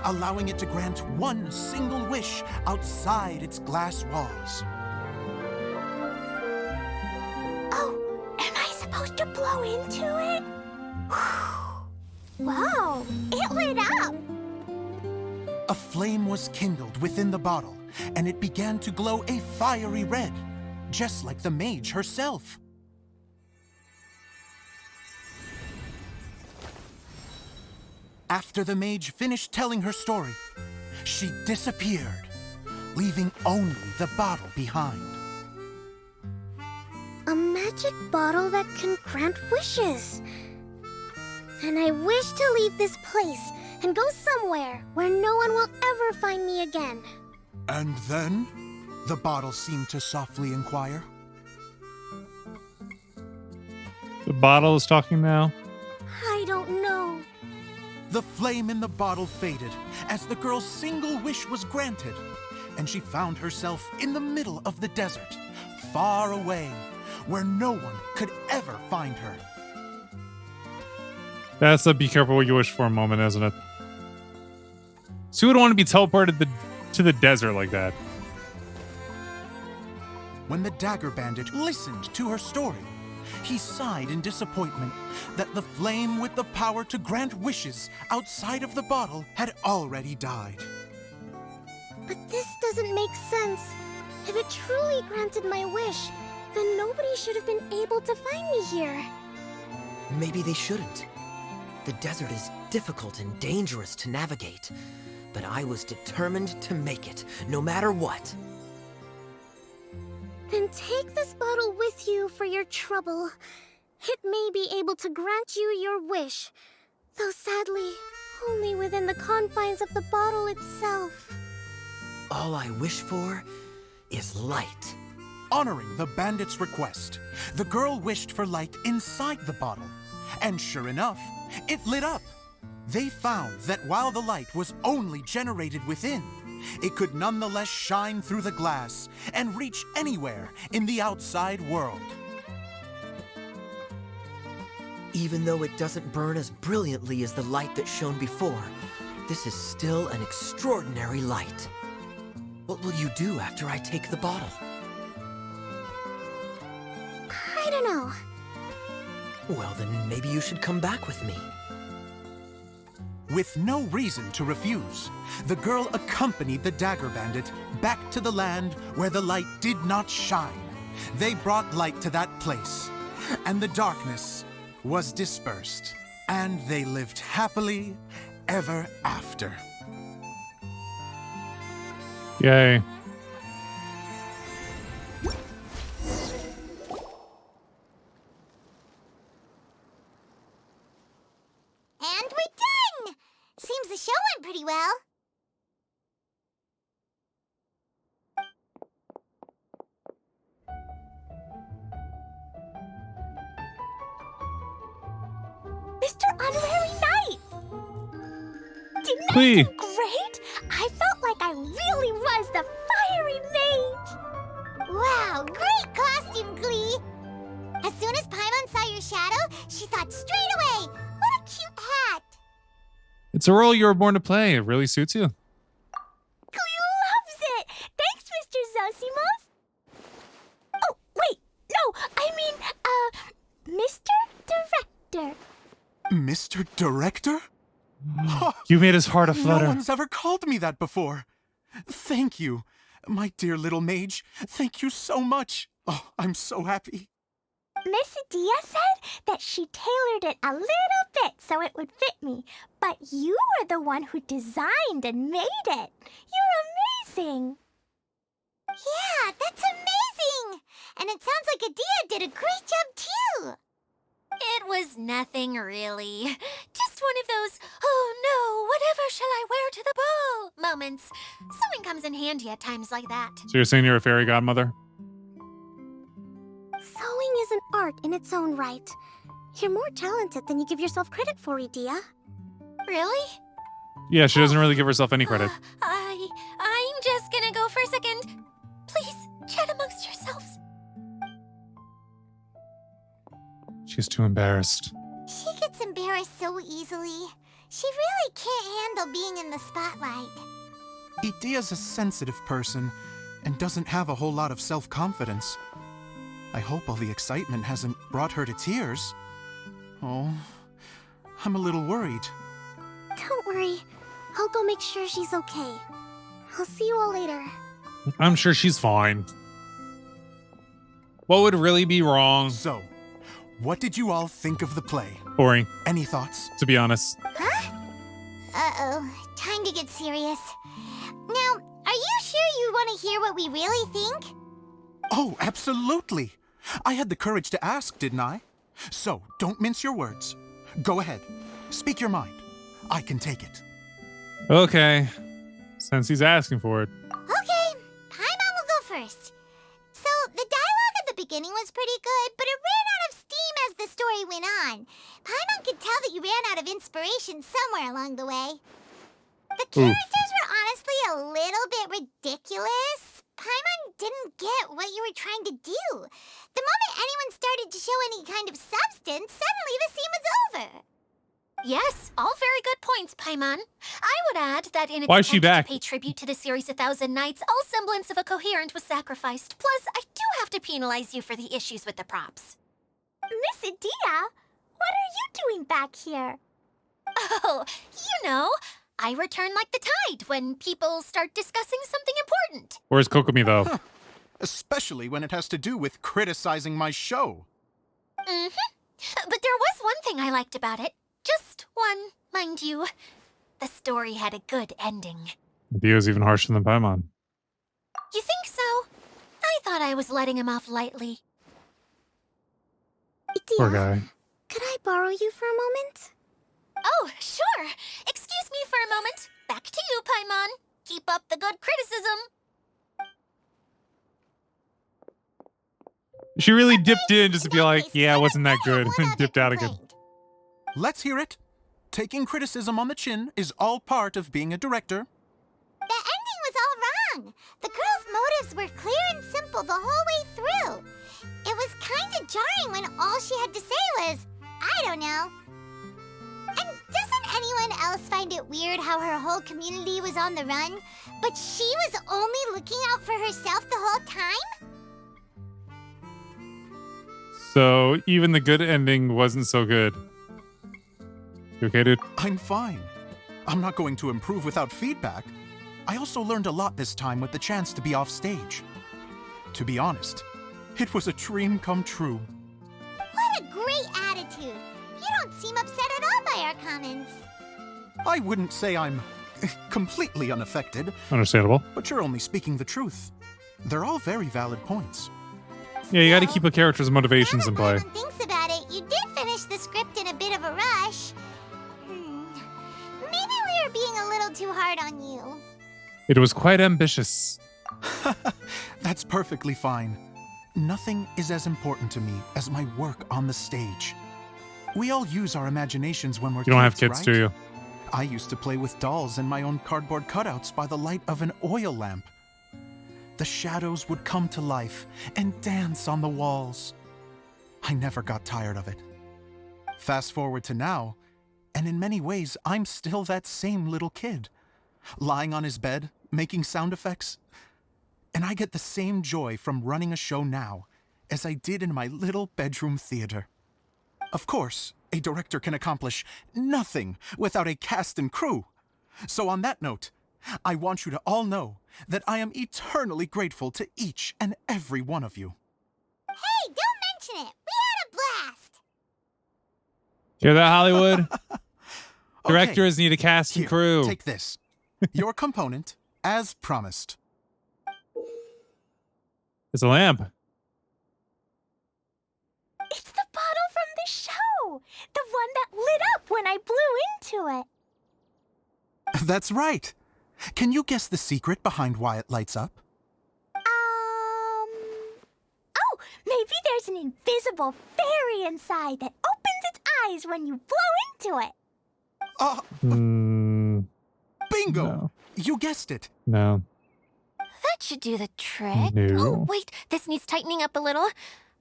allowing it to grant one single wish outside its glass walls. Oh, am I supposed to blow into it? Wow, it lit up! A flame was kindled within the bottle, and it began to glow a fiery red, just like the mage herself. After the mage finished telling her story, she disappeared, leaving only the bottle behind. A magic bottle that can grant wishes. And I wish to leave this place and go somewhere where no one will ever find me again. And then, the bottle seemed to softly inquire. The bottle is talking now. I don't know. The flame in the bottle faded as the girl's single wish was granted, and she found herself in the middle of the desert, far away, where no one could ever find her. That's a be careful what you wish for a moment, isn't it? So you would want to be teleported to the desert like that. When the dagger bandit listened to her story, he sighed in disappointment that the flame with the power to grant wishes outside of the bottle had already died. But this doesn't make sense. If it truly granted my wish, then nobody should have been able to find me here. Maybe they shouldn't. The desert is difficult and dangerous to navigate, but I was determined to make it, no matter what. Then take this bottle with you for your trouble. It may be able to grant you your wish, though sadly, only within the confines of the bottle itself. All I wish for is light. Honoring the bandit's request, the girl wished for light inside the bottle, and sure enough, it lit up. They found that while the light was only generated within, it could nonetheless shine through the glass and reach anywhere in the outside world. Even though it doesn't burn as brilliantly as the light that shone before, this is still an extraordinary light. What will you do after I take the bottle? I don't know. Well, then maybe you should come back with me. With no reason to refuse, the girl accompanied the dagger bandit back to the land where the light did not shine. They brought light to that place, and the darkness was dispersed, and they lived happily ever after. Yay. And we're done! Seems the show went pretty well. Mr. Honorary Knight! Didn't I Clee. do great? I felt like I really was the fiery mage! Wow, great costume, Glee! As soon as Paimon saw your shadow, she thought straight away, what a cute hat! It's a role you were born to play. It really suits you. Glee loves it! Thanks, Mr. Zosimos! Oh, wait, no, I mean, Mr. Director. Mr. Director? You made his heart No aflutter. one's ever called me that before. Thank you, my dear little mage. Thank you so much. Oh, I'm so happy. Miss Adia said that she tailored it a little bit so it would fit me, but you were the one who designed and made it. You're amazing. Yeah, that's amazing. And it sounds like Adia did a great job too. It was nothing really. Just one of those, oh no, whatever shall I wear to the ball moments. Sewing comes in handy at times like that. So you're saying you're a fairy godmother? Sewing is an art in its own right. You're more talented than you give yourself credit for, Adia. Really? Yeah, she doesn't really give herself any credit. I'm just gonna go for a second. Please, chat amongst yourselves. She's too embarrassed. She gets embarrassed so easily. She really can't handle being in the spotlight. Idia's a sensitive person and doesn't have a whole lot of self-confidence. I hope all the excitement hasn't brought her to tears. Oh, I'm a little worried. Don't worry. I'll go make sure she's okay. I'll see you all later. I'm sure she's fine. What would really be wrong? So, what did you all think of the play? Boring, Any thoughts? to be honest. Uh-oh, time to get serious. Now, are you sure you want to hear what we really think? Oh, absolutely. I had the courage to ask, didn't I? So, don't mince your words. Go ahead. Speak your mind. I can take it. Okay. Since he's asking for it. Okay, Paimon will go first. So, the dialogue at the beginning was pretty good, but it ran out of steam as the story went on. Paimon could tell that you ran out of inspiration somewhere along the way. The characters were honestly a little bit ridiculous. Paimon didn't get what you were trying to do. The moment anyone started to show any kind of substance, suddenly the scene was over. Yes, all very good points, Paimon. I would add that in its Why is she attempt back? to pay tribute to the series 1,000 Nights, all semblance of a coherent was sacrificed. Plus, I do have to penalize you for the issues with the props. Miss Adia, what are you doing back here? Oh, you know, I return like the tide when people start discussing something important. Where's Kokomi, though? Especially when it has to do with criticizing my show. Mm-hmm. But there was one thing I liked about it. Just one, mind you. The story had a good ending. Dio's even harsher than Paimon. You think so? I thought I was letting him off lightly. Adia, Poor guy. could I borrow you for a moment? Oh, sure. Excuse me for a moment. Back to you, Paimon. Keep up the good criticism. She really dipped in just to be In that like, case, yeah, it I wasn't that have good, one and other dipped out again. complaint. Let's hear it. Taking criticism on the chin is all part of being a director. The ending was all wrong. The girl's motives were clear and simple the whole way through. It was kind of jarring when all she had to say was, I don't know. And doesn't anyone else find it weird how her whole community was on the run, but she was only looking out for herself the whole time? So even the good ending wasn't so good. You okay, dude? I'm fine. I'm not going to improve without feedback. I also learned a lot this time with the chance to be off stage. To be honest, it was a dream come true. What a great attitude! You don't seem upset at all by our comments. I wouldn't say I'm completely unaffected, Understandable. but you're only speaking the truth. They're all very valid points. Yeah, you got to keep a character's motivations in Now play. that Paimon thinks about it, you did finish the script in a bit of a rush. Maybe we were being a little too hard on you. It was quite ambitious. That's perfectly fine. Nothing is as important to me as my work on the stage. We all use our imaginations when we're You don't have kids, kids, right? do you? I used to play with dolls and my own cardboard cutouts by the light of an oil lamp. The shadows would come to life and dance on the walls. I never got tired of it. Fast forward to now, and in many ways, I'm still that same little kid, lying on his bed, making sound effects. And I get the same joy from running a show now as I did in my little bedroom theater. Of course, a director can accomplish nothing without a cast and crew. So on that note, I want you to all know that I am eternally grateful to each and every one of you. Hey, don't mention it! We had a blast! Hear that, Hollywood? Okay, Directors need a cast and here, crew. take this. Your component, as promised. It's a lamp. It's the bottle from the show! The one that lit up when I blew into it. That's right. Can you guess the secret behind why it lights up? Oh, maybe there's an invisible fairy inside that opens its eyes when you blow into it. Bingo! No. You guessed it. No. That should do the trick. No. Oh, wait, this needs tightening up a little.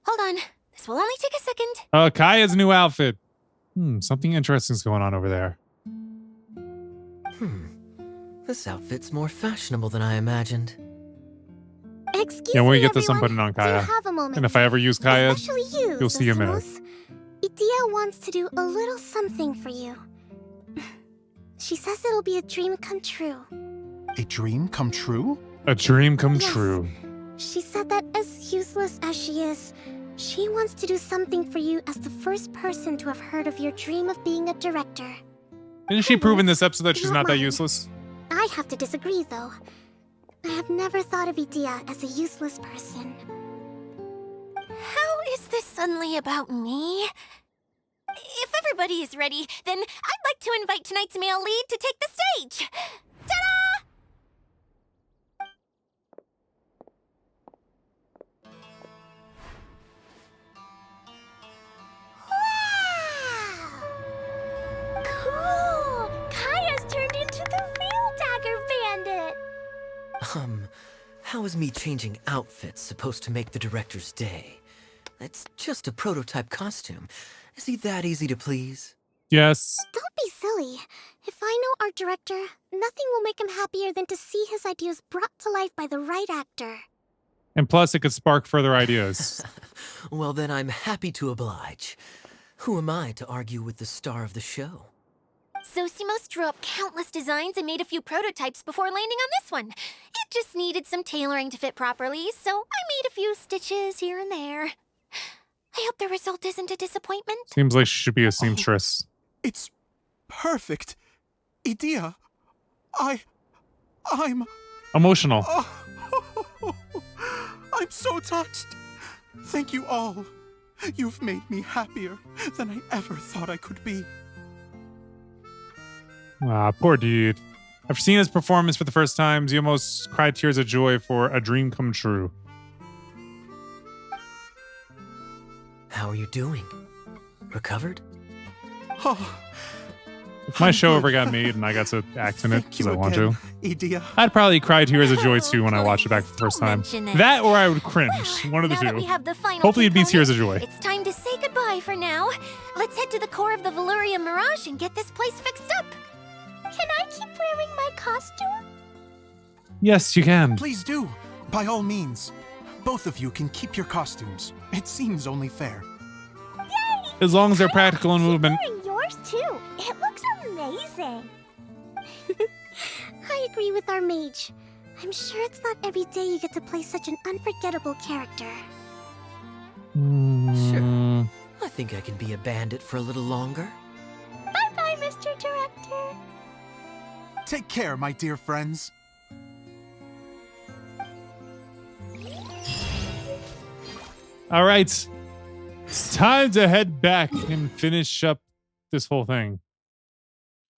Hold on, this will only take a second. Kaya's new outfit. Something interesting's going on over there. This outfit's more fashionable than I imagined. Excuse Yeah, when we me, get this, I'm everyone. putting it on Do Kaya. you have a moment? And if I ever use Kaya, Especially you, you'll see in a minute. Zosimos. Idia wants to do a little something for you. She says it'll be a dream come true. A dream come true? A dream come Yes. true. She said that as useless as she is, she wants to do something for you as the first person to have heard of your dream of being a director. Isn't she proving this episode that she's Not not that mine. useless? I have to disagree, though. I have never thought of Idia as a useless person. How is this suddenly about me? If everybody is ready, then I'd like to invite tonight's male lead to take the stage. Ta-da! Wow! Cool! Kaya's turned into the real Dagger Bandit! How is me changing outfits supposed to make the director's day? It's just a prototype costume. Is he that easy to please? Yes. Don't be silly. If I know our director, nothing will make him happier than to see his ideas brought to life by the right actor. And plus, it could spark further ideas. Well, then I'm happy to oblige. Who am I to argue with the star of the show? Zosimos drew up countless designs and made a few prototypes before landing on this one. It just needed some tailoring to fit properly, so I made a few stitches here and there. I hope the result isn't a disappointment. Seems like she should be a seamstress. It's perfect. Idia, I'm... Emotional. I'm so touched. Thank you all. You've made me happier than I ever thought I could be. Ah, poor dude. After seeing his performance for the first time, he almost cried tears of joy for a dream come true. How are you doing? Recovered? Oh, If my I'm show good. ever got made and I got to act in it thank because you I want to, again, Idia. I'd probably cry tears of joy too when I watch it back for the first time. Mention it. That or I would cringe. One of the Now that we two. have the final Hopefully it'd be component, tears of joy. It's time to say goodbye for now. Let's head to the core of the Valyria Mirage and get this place fixed up. Can I keep wearing my costume? Yes, you can. Please do, by all means. Both of you can keep your costumes. It seems only fair. As long as they're practical in Keep movement. wearing yours too. It looks amazing. I agree with our mage. I'm sure it's not every day you get to play such an unforgettable character. Sure. I think I can be a bandit for a little longer. Bye-bye, Mr. Director. Take care, my dear friends. All right. It's time to head back and finish up this whole thing.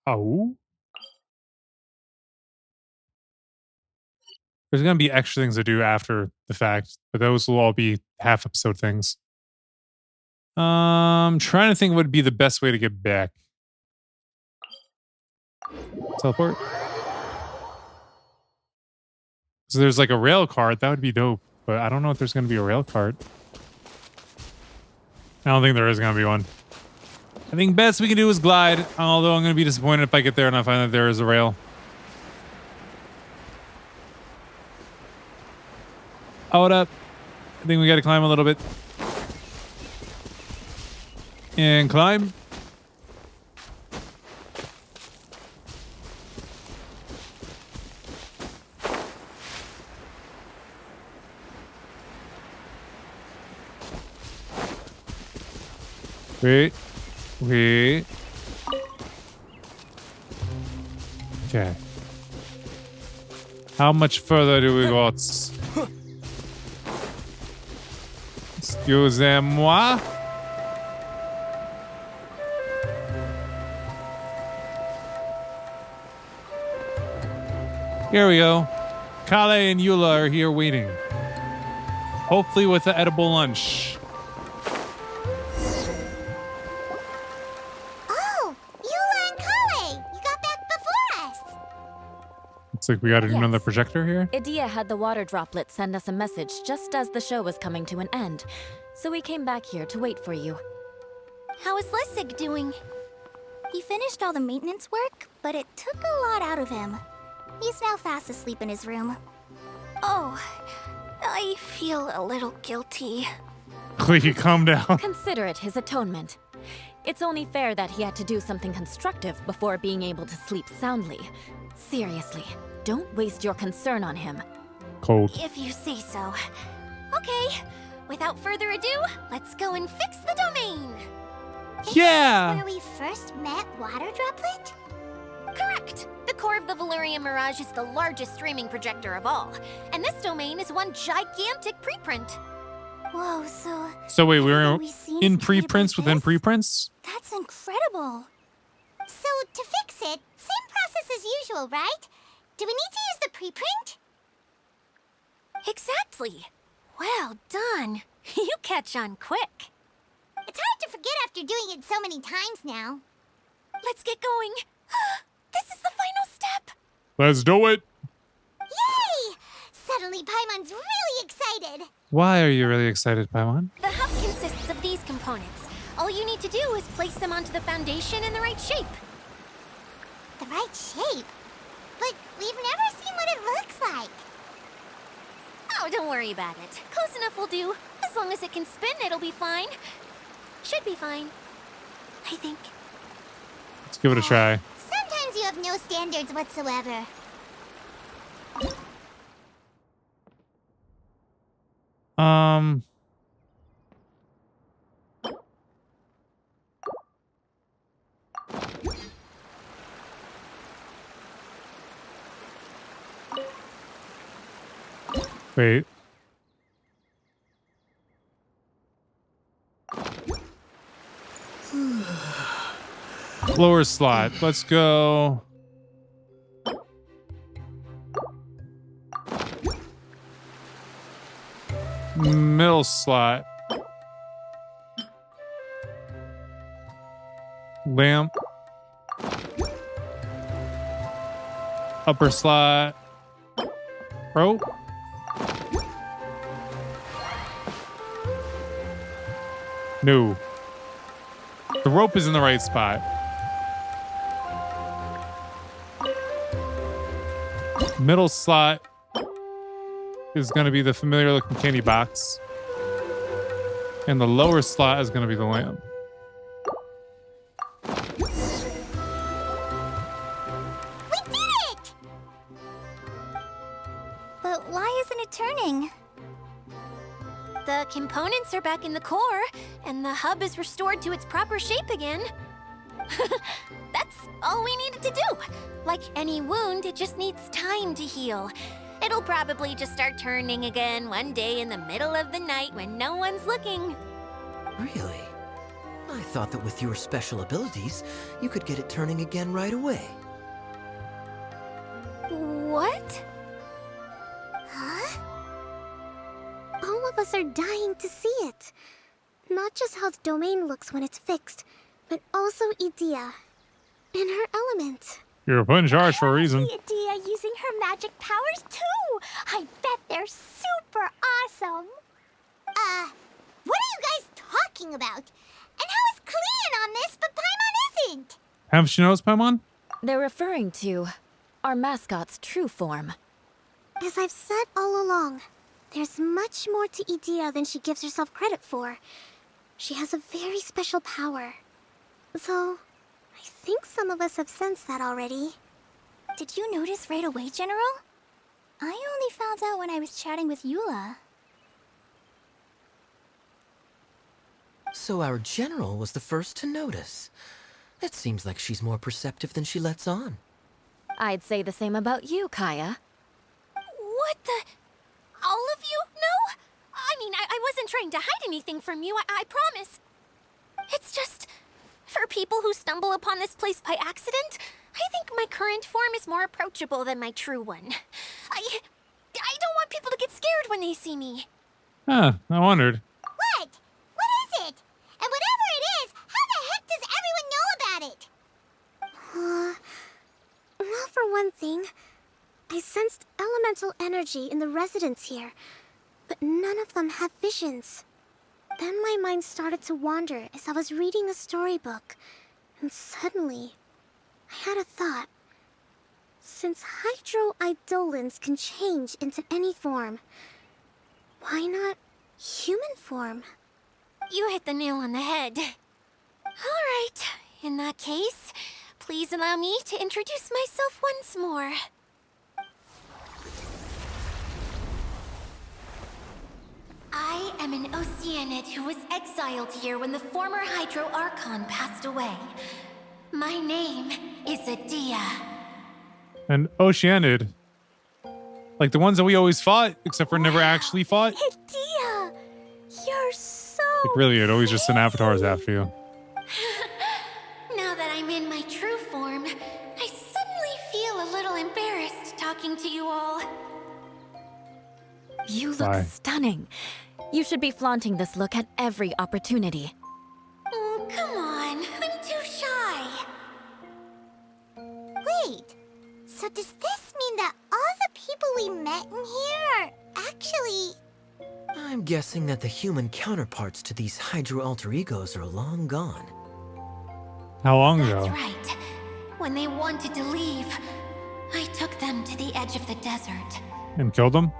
Oh. There's going to be extra things to do after the fact, but those will all be half episode things. Trying to think what would be the best way to get back. Teleport. So there's like a rail cart. That would be dope, but I don't know if there's going to be a rail cart. I don't think there is going to be one. I think best we can do is glide, although I'm going to be disappointed if I get there and I find that there is a rail. Hold up. I think we got to climb a little bit. And climb. Wait. Wait. Okay. How much further do we got? Excusez-moi. Here we go. Kale and Eula are here waiting. Hopefully with an edible lunch. Oh, Eula and Kale! You got back before us! Looks like we got Yes. another projector here. Idia had the water droplet send us a message just as the show was coming to an end, so we came back here to wait for you. How is Lessig doing? He finished all the maintenance work, but it took a lot out of him. He's now fast asleep in his room. Oh, I feel a little guilty. Please calm down. Consider it his atonement. It's only fair that he had to do something constructive before being able to sleep soundly. Seriously, don't waste your concern on him. Cold. If you say so. Okay, without further ado, let's go and fix the domain. Yeah! Where we first met Water Droplet? Correct. The core of the Valerian Mirage is the largest streaming projector of all, and this domain is one gigantic preprint. Whoa, so... So wait, we're everything we've seen in is created by preprints within this? preprints? That's incredible. So, to fix it, same process as usual, right? Do we need to use the preprint? Exactly. Well done. You catch on quick. It's hard to forget after doing it so many times now. Let's get going. This is the final step. Let's do it. Yay! Suddenly Paimon's really excited. Why are you really excited, Paimon? The hub consists of these components. All you need to do is place them onto the foundation in the right shape. The right shape? But we've never seen what it looks like. Oh, don't worry about it. Close enough will do. As long as it can spin, it'll be fine. Should be fine. I think. Let's give it a try. Sometimes you have no standards whatsoever. Wait. Lower slot. Let's go. Middle slot. Lamp. Upper slot. Rope. No. The rope is in the right spot. Middle slot is going to be the familiar looking candy box. And the lower slot is going to be the lamp. We did it! the components are back in the core, and the hub is restored to its proper shape again. That's all we needed to do. Like any wound, it just needs time to heal. It'll probably just start turning again one day in the middle of the night when no one's looking. Really? I thought that with your special abilities, you could get it turning again right away. What? Huh? All of us are dying to see it. Not just how the domain looks when it's fixed, but also Idea. In her element. You're put in charge for a reason. See Adia using her magic powers too. I bet they're super awesome. What are you guys talking about? And how is Kleon on this, but Paimon isn't? Haven't you noticed, Paimon? They're referring to our mascot's true form. As I've said all along, there's much more to Idea than she gives herself credit for. She has a very special power. Though, I think some of us have sensed that already. Did you notice right away, General? I only found out when I was chatting with Eula. So our general was the first to notice. It seems like she's more perceptive than she lets on. I'd say the same about you, Kaya. What the? All of you know? I mean, I wasn't trying to hide anything from you, I promise. It's just, for people who stumble upon this place by accident, I think my current form is more approachable than my true one. I don't want people to get scared when they see me. Huh, I wondered. What? What is it? And whatever it is, how the heck does everyone know about it? Well, for one thing, I sensed elemental energy in the residents here, but none of them have visions. Then my mind started to wander as I was reading a storybook, and suddenly, I had a thought. Since hydroidolins can change into any form, why not human form? You hit the nail on the head. All right, in that case, please allow me to introduce myself once more. I am an Oceanid who was exiled here when the former Hydro Archon passed away. My name is Adia. And Oceanid. Like the ones that we always fought, except for never actually fought. Adia! You're so Like really, it always just sent avatars after you. Now that I'm in my true form, I suddenly feel a little embarrassed talking to you all. You look Bye. stunning. You should be flaunting this look at every opportunity. Oh, come on. I'm too shy. Wait, so does this mean that all the people we met in here are actually... I'm guessing that the human counterparts to these Hydro alter egos are long gone. How long ago? That's right. When they wanted to leave, I took them to the edge of the desert. And killed them?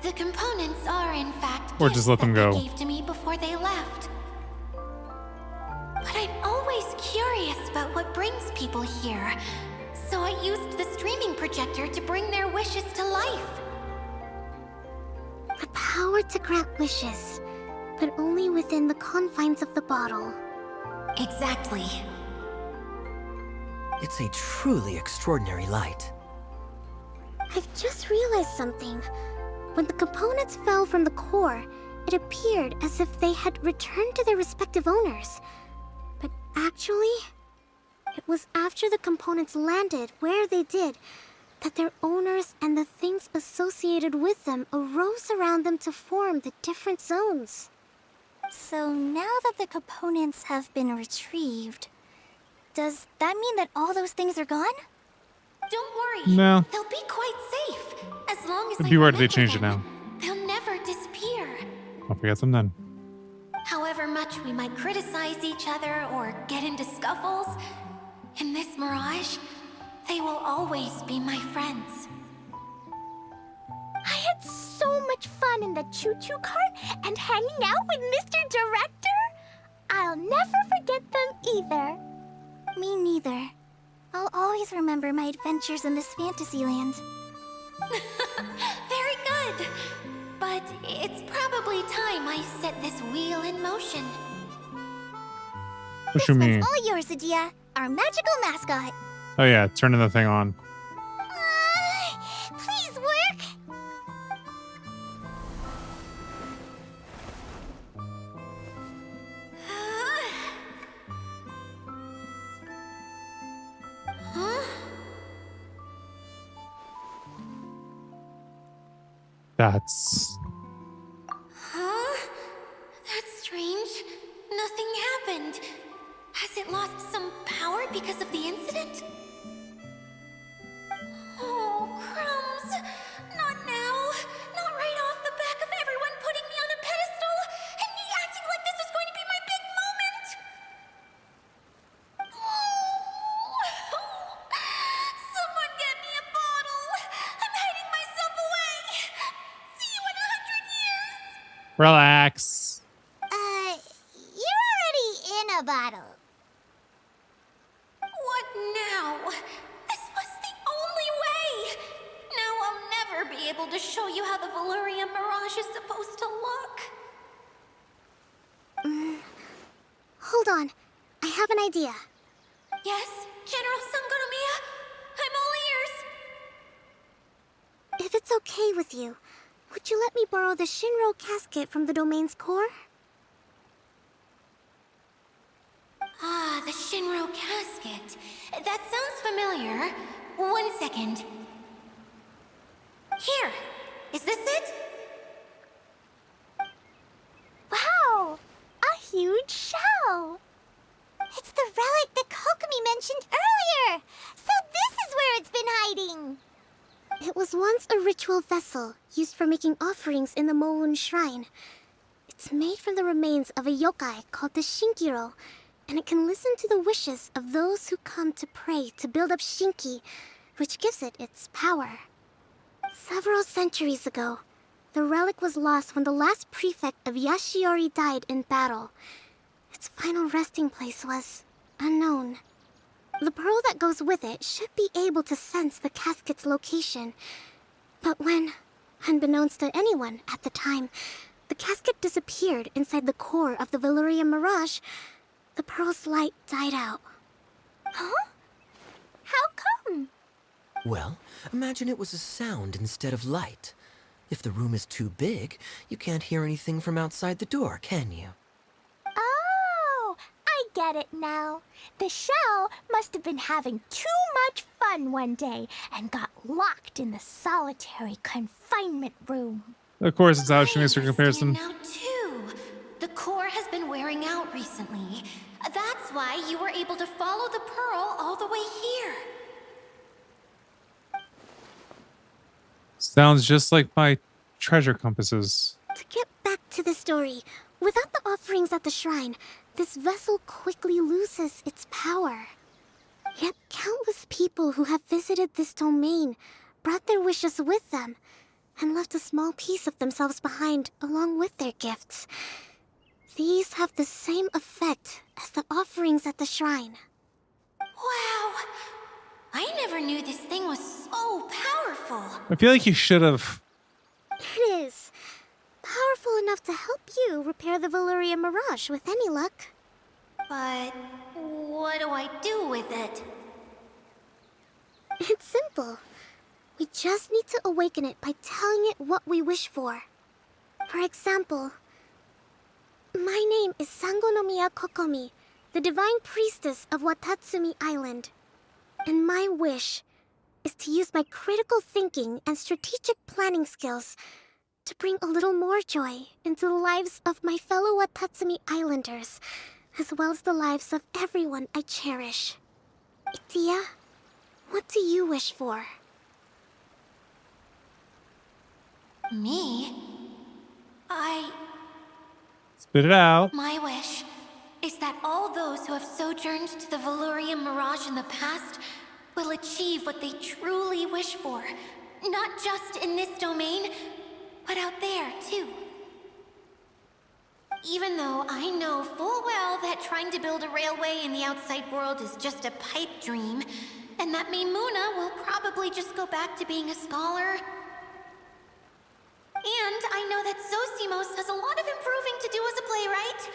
The components are, in fact, Or gifts just let them that go. they gave to me before they left. But I'm always curious about what brings people here, so I used the streaming projector to bring their wishes to life. The power to grant wishes, but only within the confines of the bottle. Exactly. It's a truly extraordinary light. I've just realized something. When the components fell from the core, it appeared as if they had returned to their respective owners. But actually, it was after the components landed where they did that their owners and the things associated with them arose around them to form the different zones. So now that the components have been retrieved, does that mean that all those things are gone? Don't worry. No. They'll be quite safe. As long as It'd I be weird if they remember changed it them, now. They'll never disappear. I'll forget them then. However much we might criticize each other or get into scuffles, in this mirage, they will always be my friends. I had so much fun in the choo-choo cart and hanging out with Mr. Director. I'll never forget them either. Me neither. I'll always remember my adventures in this fantasy land. Very good. But it's probably time I set this wheel in motion. What you mean? All yours, Adia, our magical mascot. Oh yeah, turning the thing on. Please work. Huh? That's Huh? That's strange. Nothing happened. Has it lost some power because of the incident? Oh, crumbs. Not now. Not right off the back of everyone putting me on a pedestal and me acting like this was going to be my big moment. Someone get me a bottle. I'm hiding myself away. See you in 100 years. relax. You're already in a bottle. What now? This was the only way! Now I'll never be able to show you how the Valyria Mirage is supposed to look. Hold on. I have an idea. Yes, General Sangonomiya? I'm all ears! If it's okay with you, would you let me borrow the Shinro casket from the domain's core? Ah, the Shinro casket. That sounds familiar. 1 second. Here! Is this it? Wow! A huge shell! It's the relic that Kokomi mentioned earlier! So this is where it's been hiding! It was once a ritual vessel used for making offerings in the Moon Shrine. It's made from the remains of a yokai called the Shinkiro, and it can listen to the wishes of those who come to pray to build up Shinki, which gives it its power. Several centuries ago, the relic was lost when the last prefect of Yashiori died in battle. Its final resting place was unknown. The pearl that goes with it should be able to sense the casket's location. But when, unbeknownst to anyone at the time, the casket disappeared inside the core of the Valyria Mirage, the pearl's light died out. Huh? How come? Well, imagine it was a sound instead of light. If the room is too big, you can't hear anything from outside the door, can you? Oh, I get it now. The shell must have been having too much fun one day and got locked in the solitary confinement room. Of course, it's how she makes her I comparison. understand now too. The core has been wearing out recently. That's why you were able to follow the pearl all the way here. Sounds just like my treasure compasses. To get back to the story, without the offerings at the shrine, this vessel quickly loses its power. Yet countless people who have visited this domain brought their wishes with them and left a small piece of themselves behind along with their gifts. These have the same effect as the offerings at the shrine. Wow! I never knew this thing was so powerful. I feel like you should have. It is powerful enough to help you repair the Valyria Mirage with any luck. But what do I do with it? It's simple. We just need to awaken it by telling it what we wish for. For example, my name is Sangonomiya Kokomi, the divine priestess of Watatsumi Island. And my wish is to use my critical thinking and strategic planning skills to bring a little more joy into the lives of my fellow Watatsumi Islanders, as well as the lives of everyone I cherish. Itia, what do you wish for? Me? Spit it out. My wish is that all those who have sojourned to the Valyria Mirage in the past will achieve what they truly wish for. Not just in this domain, but out there, too. Even though I know full well that trying to build a railway in the outside world is just a pipe dream, and that Maimuna will probably just go back to being a scholar, And I know that Zosimos has a lot of improving to do as a playwright.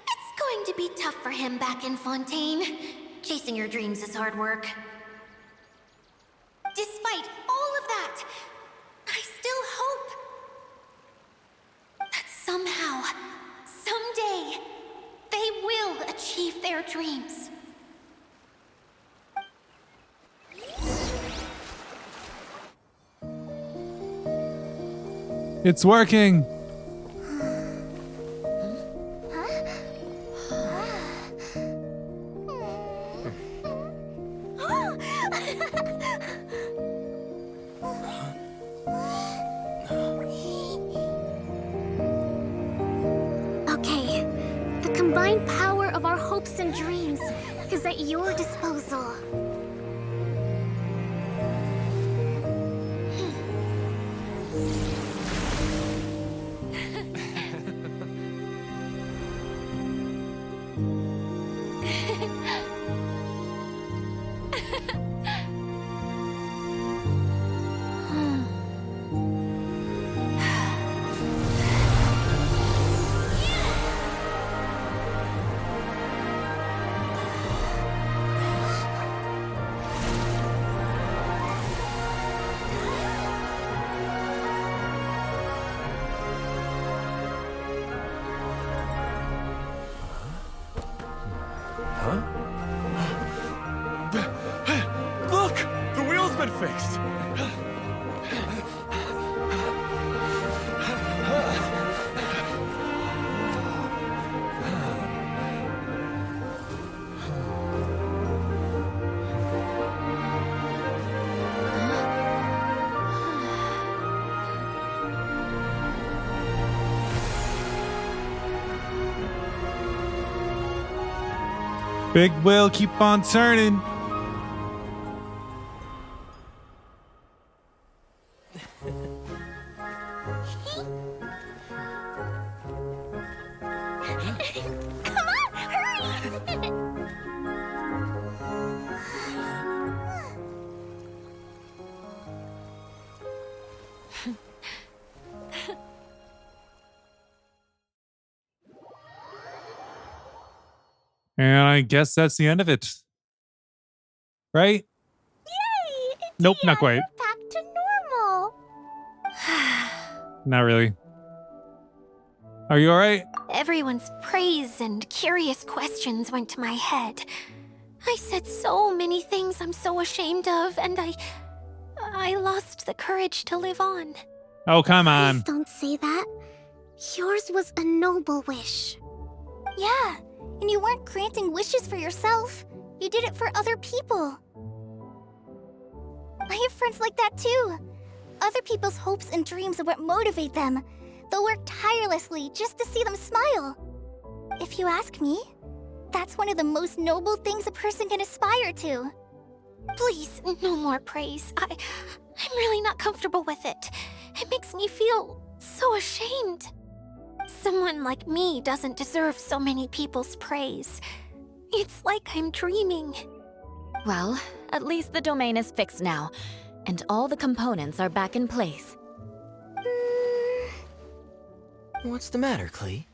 It's going to be tough for him back in Fontaine. Chasing your dreams is hard work. Despite all of that, I still hope that somehow, someday, they will achieve their dreams. It's working. Okay, the combined power of our hopes and dreams is at your disposal. Look! The wheel's been fixed! Big wheel, keep on turning. Come on, hurry! And I guess that's the end of it. Right? Yay! Nope, not Dia, quite. you're back to normal. Not really. Are you alright? Everyone's praise and curious questions went to my head. I said so many things I'm so ashamed of, and I lost the courage to live on. Oh, come Please on. don't say that. Yours was a noble wish. Yeah, and you weren't granting wishes for yourself. You did it for other people. I have friends like that too. Other people's hopes and dreams are what motivate them. They'll work tirelessly just to see them smile. If you ask me, that's one of the most noble things a person can aspire to. Please, no more praise. I'm really not comfortable with it. It makes me feel so ashamed. Someone like me doesn't deserve so many people's praise. It's like I'm dreaming. Well, at least the domain is fixed now, and all the components are back in place. What's the matter, Klee?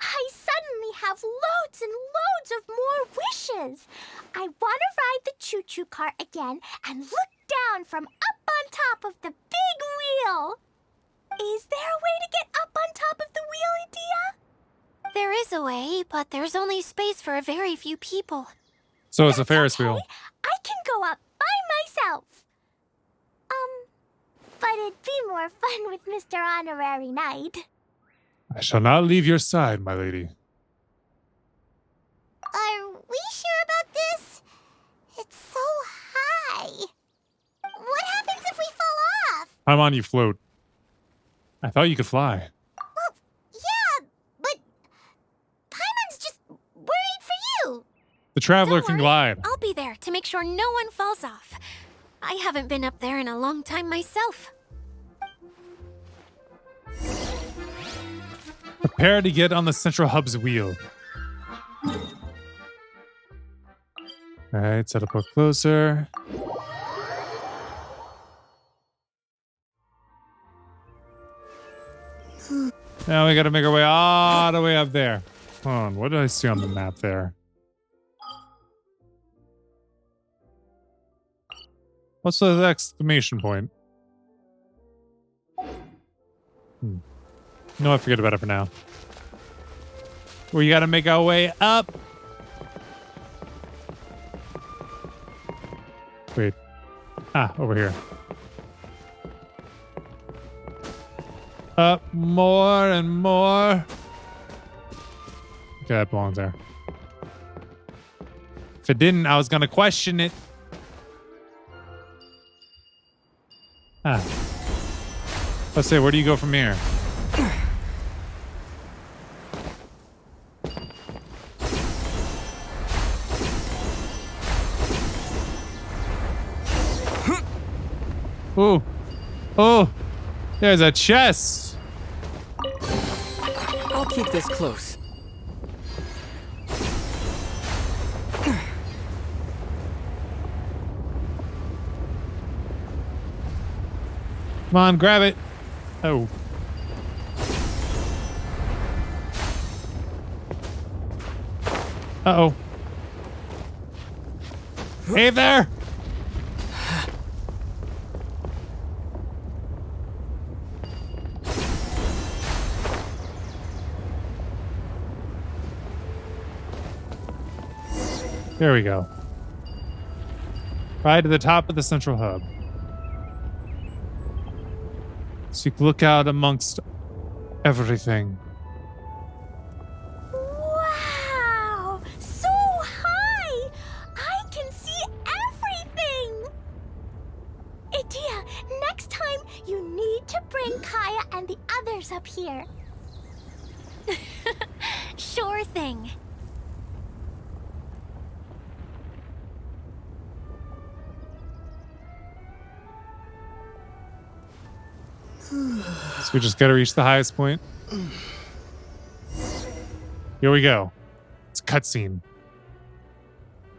I suddenly have loads and loads of more wishes. I want to ride the choo-choo cart again and look down from up on top of the big wheel. Is there a way to get up on top of the wheel, Dia? There is a way, but there's only space for a very few people. So it's a That's Ferris okay. wheel. I can go up by myself. But it'd be more fun with Mr. Honorary Knight. I shall not leave your side, my lady. Are we sure about this? It's so high. What happens if we fall off? I'm on, you float. I thought you could fly. Well, yeah, but Paimon's just worried for you. The traveler Don't can worry, glide. I'll be there to make sure no one falls off. I haven't been up there in a long time myself. Prepare to get on the central hub's wheel. Alright, teleport closer. Now we gotta make our way all the way up there. Hold on, what did I see on the map there? What's the exclamation point? No, I forget about it for now. We gotta make our way up. Wait. Ah, over here. Up more and more. Okay, that belongs there. If it didn't, I was gonna question it. Ah. Let's say, where do you go from here? Oh, oh, there's a chest. I'll keep this close. Come on, grab it. Oh. Uh-oh. Hey there. There we go. Right to the top of the central hub. So you can look out amongst everything. Wow! So high! I can see everything! Idia, next time you need to bring Kaya and the others up here. Sure thing. So we just gotta reach the highest point. Here we go. It's a cutscene.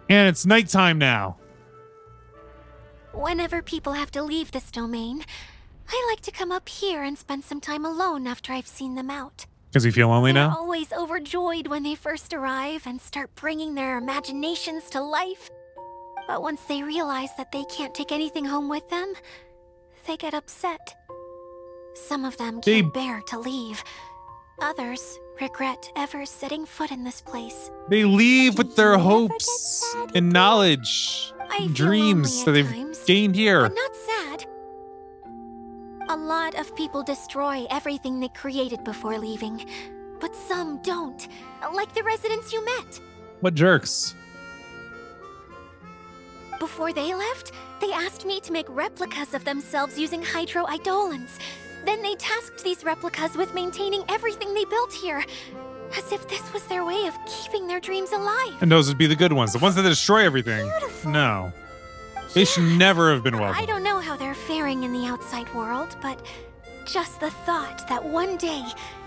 And it's nighttime now. Whenever people have to leave this domain, I like to come up here and spend some time alone after I've seen them out. Because you feel lonely They're now? always overjoyed when they first arrive and start bringing their imaginations to life. But once they realize that they can't take anything home with them, they get upset. Some of them can't bear to leave. Others regret ever setting foot in this place. They leave with their You never hopes get sad and knowledge, I feel dreams that lonely at they've times, gained here. but not sad. A lot of people destroy everything they created before leaving, but some don't, like the residents you met. What jerks? Before they left, they asked me to make replicas of themselves using hydro-eidolons. Then they tasked these replicas with maintaining everything they built here, as if this was their way of keeping their dreams alive. And those would be the good ones. The ones that destroy everything. Beautiful. No. They should never have been I welcome. don't know how they're faring in the outside world, but just the thought that one day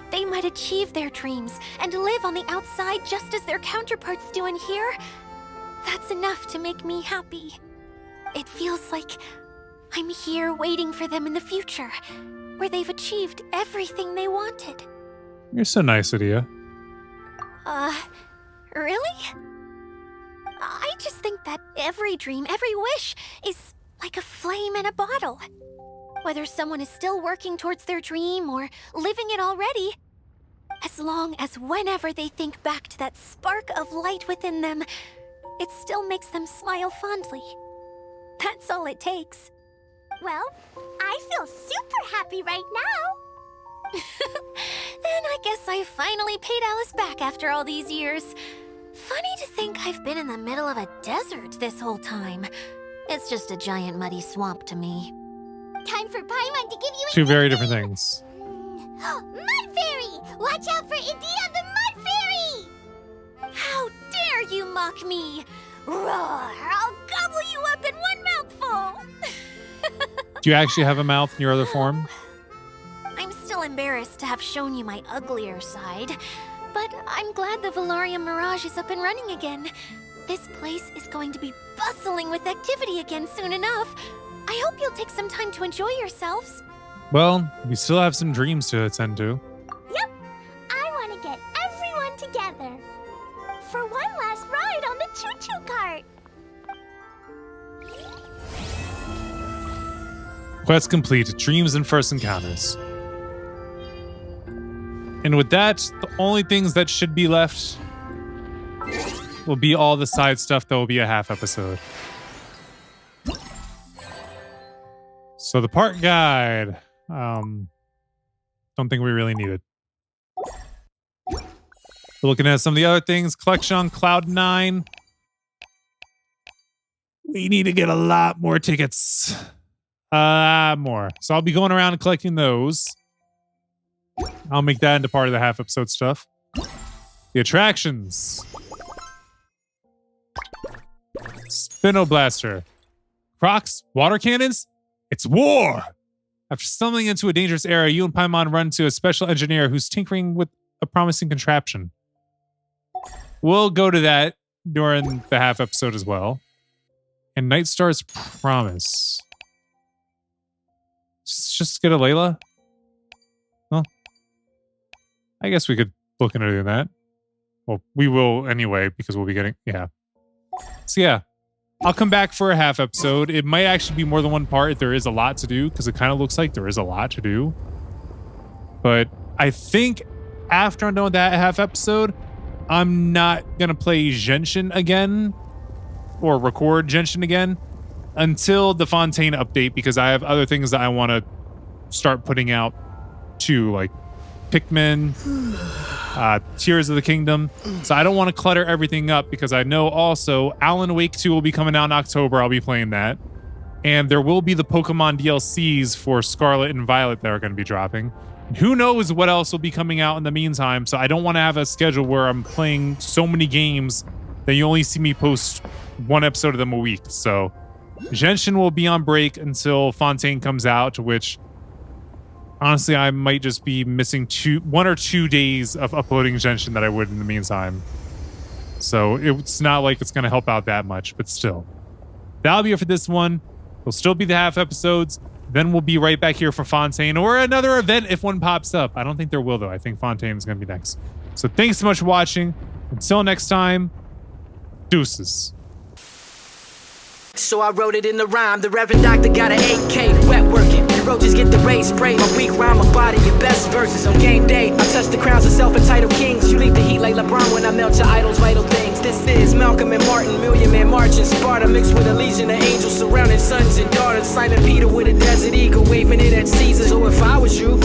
they might achieve their dreams and live on the outside just as their counterparts do in here, that's enough to make me happy. It feels like I'm here waiting for them in the future, where they've achieved everything they wanted. You're so nice, Adia. Really? I just think that every dream, every wish is like a flame in a bottle. Whether someone is still working towards their dream or living it already, as long as whenever they think back to that spark of light within them, it still makes them smile fondly. That's all it takes. Well, I feel super happy right now. Then I guess I finally paid Alice back after all these years. Funny to think I've been in the middle of a desert this whole time. It's just a giant muddy swamp to me. Time for Paimon to give you a Two very different things. Mud Fairy! Watch out for Idia the Mud Fairy! How dare you mock me! Roar! I'll gobble you up in one mouthful! Do you actually have a mouth in your other form? I'm still embarrassed to have shown you my uglier side, but I'm glad the Valarium Mirage is up and running again. This place is going to be bustling with activity again soon enough. I hope you'll take some time to enjoy yourselves. Well, we still have some dreams to attend to. Quest complete. Dreams and first encounters. And with that, the only things that should be left will be all the side stuff that will be a half episode. So the part guide. Don't think we really need it. We're looking at some of the other things. Collection on Cloud 9. We need to get a lot more tickets. More. So I'll be going around and collecting those. I'll make that into part of the half episode stuff. The attractions. Spino Blaster. Crocs, water cannons. It's war! After stumbling into a dangerous area, you and Paimon run to a special engineer who's tinkering with a promising contraption. We'll go to that during the half episode as well. And Nightstar's Promise. Just get a Layla? Well, I guess we could look into doing that. Well, we will anyway, because we'll be getting... Yeah. So yeah. I'll come back for a half episode. It might actually be more than one part if there is a lot to do, because it kind of looks like there is a lot to do. But I think after I'm done with that half episode, I'm not going to play Genshin again or record Genshin again until the Fontaine update, because I have other things that I want to start putting out too, like Pikmin, Tears of the Kingdom. So I don't want to clutter everything up, because I know also Alan Wake 2 will be coming out in October. I'll be playing that. And there will be the Pokemon DLCs for Scarlet and Violet that are going to be dropping. Who knows what else will be coming out in the meantime. So I don't want to have a schedule where I'm playing so many games that you only see me post one episode of them a week. So Genshin will be on break until Fontaine comes out, which honestly, I might just be missing 1 or 2 days of uploading Genshin that I would in the meantime. So it's not like it's going to help out that much, but still. That'll be it for this one. There'll still be the half episodes. Then we'll be right back here for Fontaine or another event if one pops up. I don't think there will, though. I think Fontaine is going to be next. So thanks so much for watching. Until next time, deuces. So I wrote it in the rhyme. The Reverend Doctor got an 8K, wet working. The roaches get the rays sprayed. My weak rhyme, my body, your best verses on game day. I touch the crowns of self-entitled kings. You leave the heat like LeBron when I melt your idols' vital things. This is Malcolm and Martin, Million Man March in Sparta, mixed with a legion of angels surrounding sons and daughters. Simon Peter with a desert eagle, waving it at Caesar. So if I was you,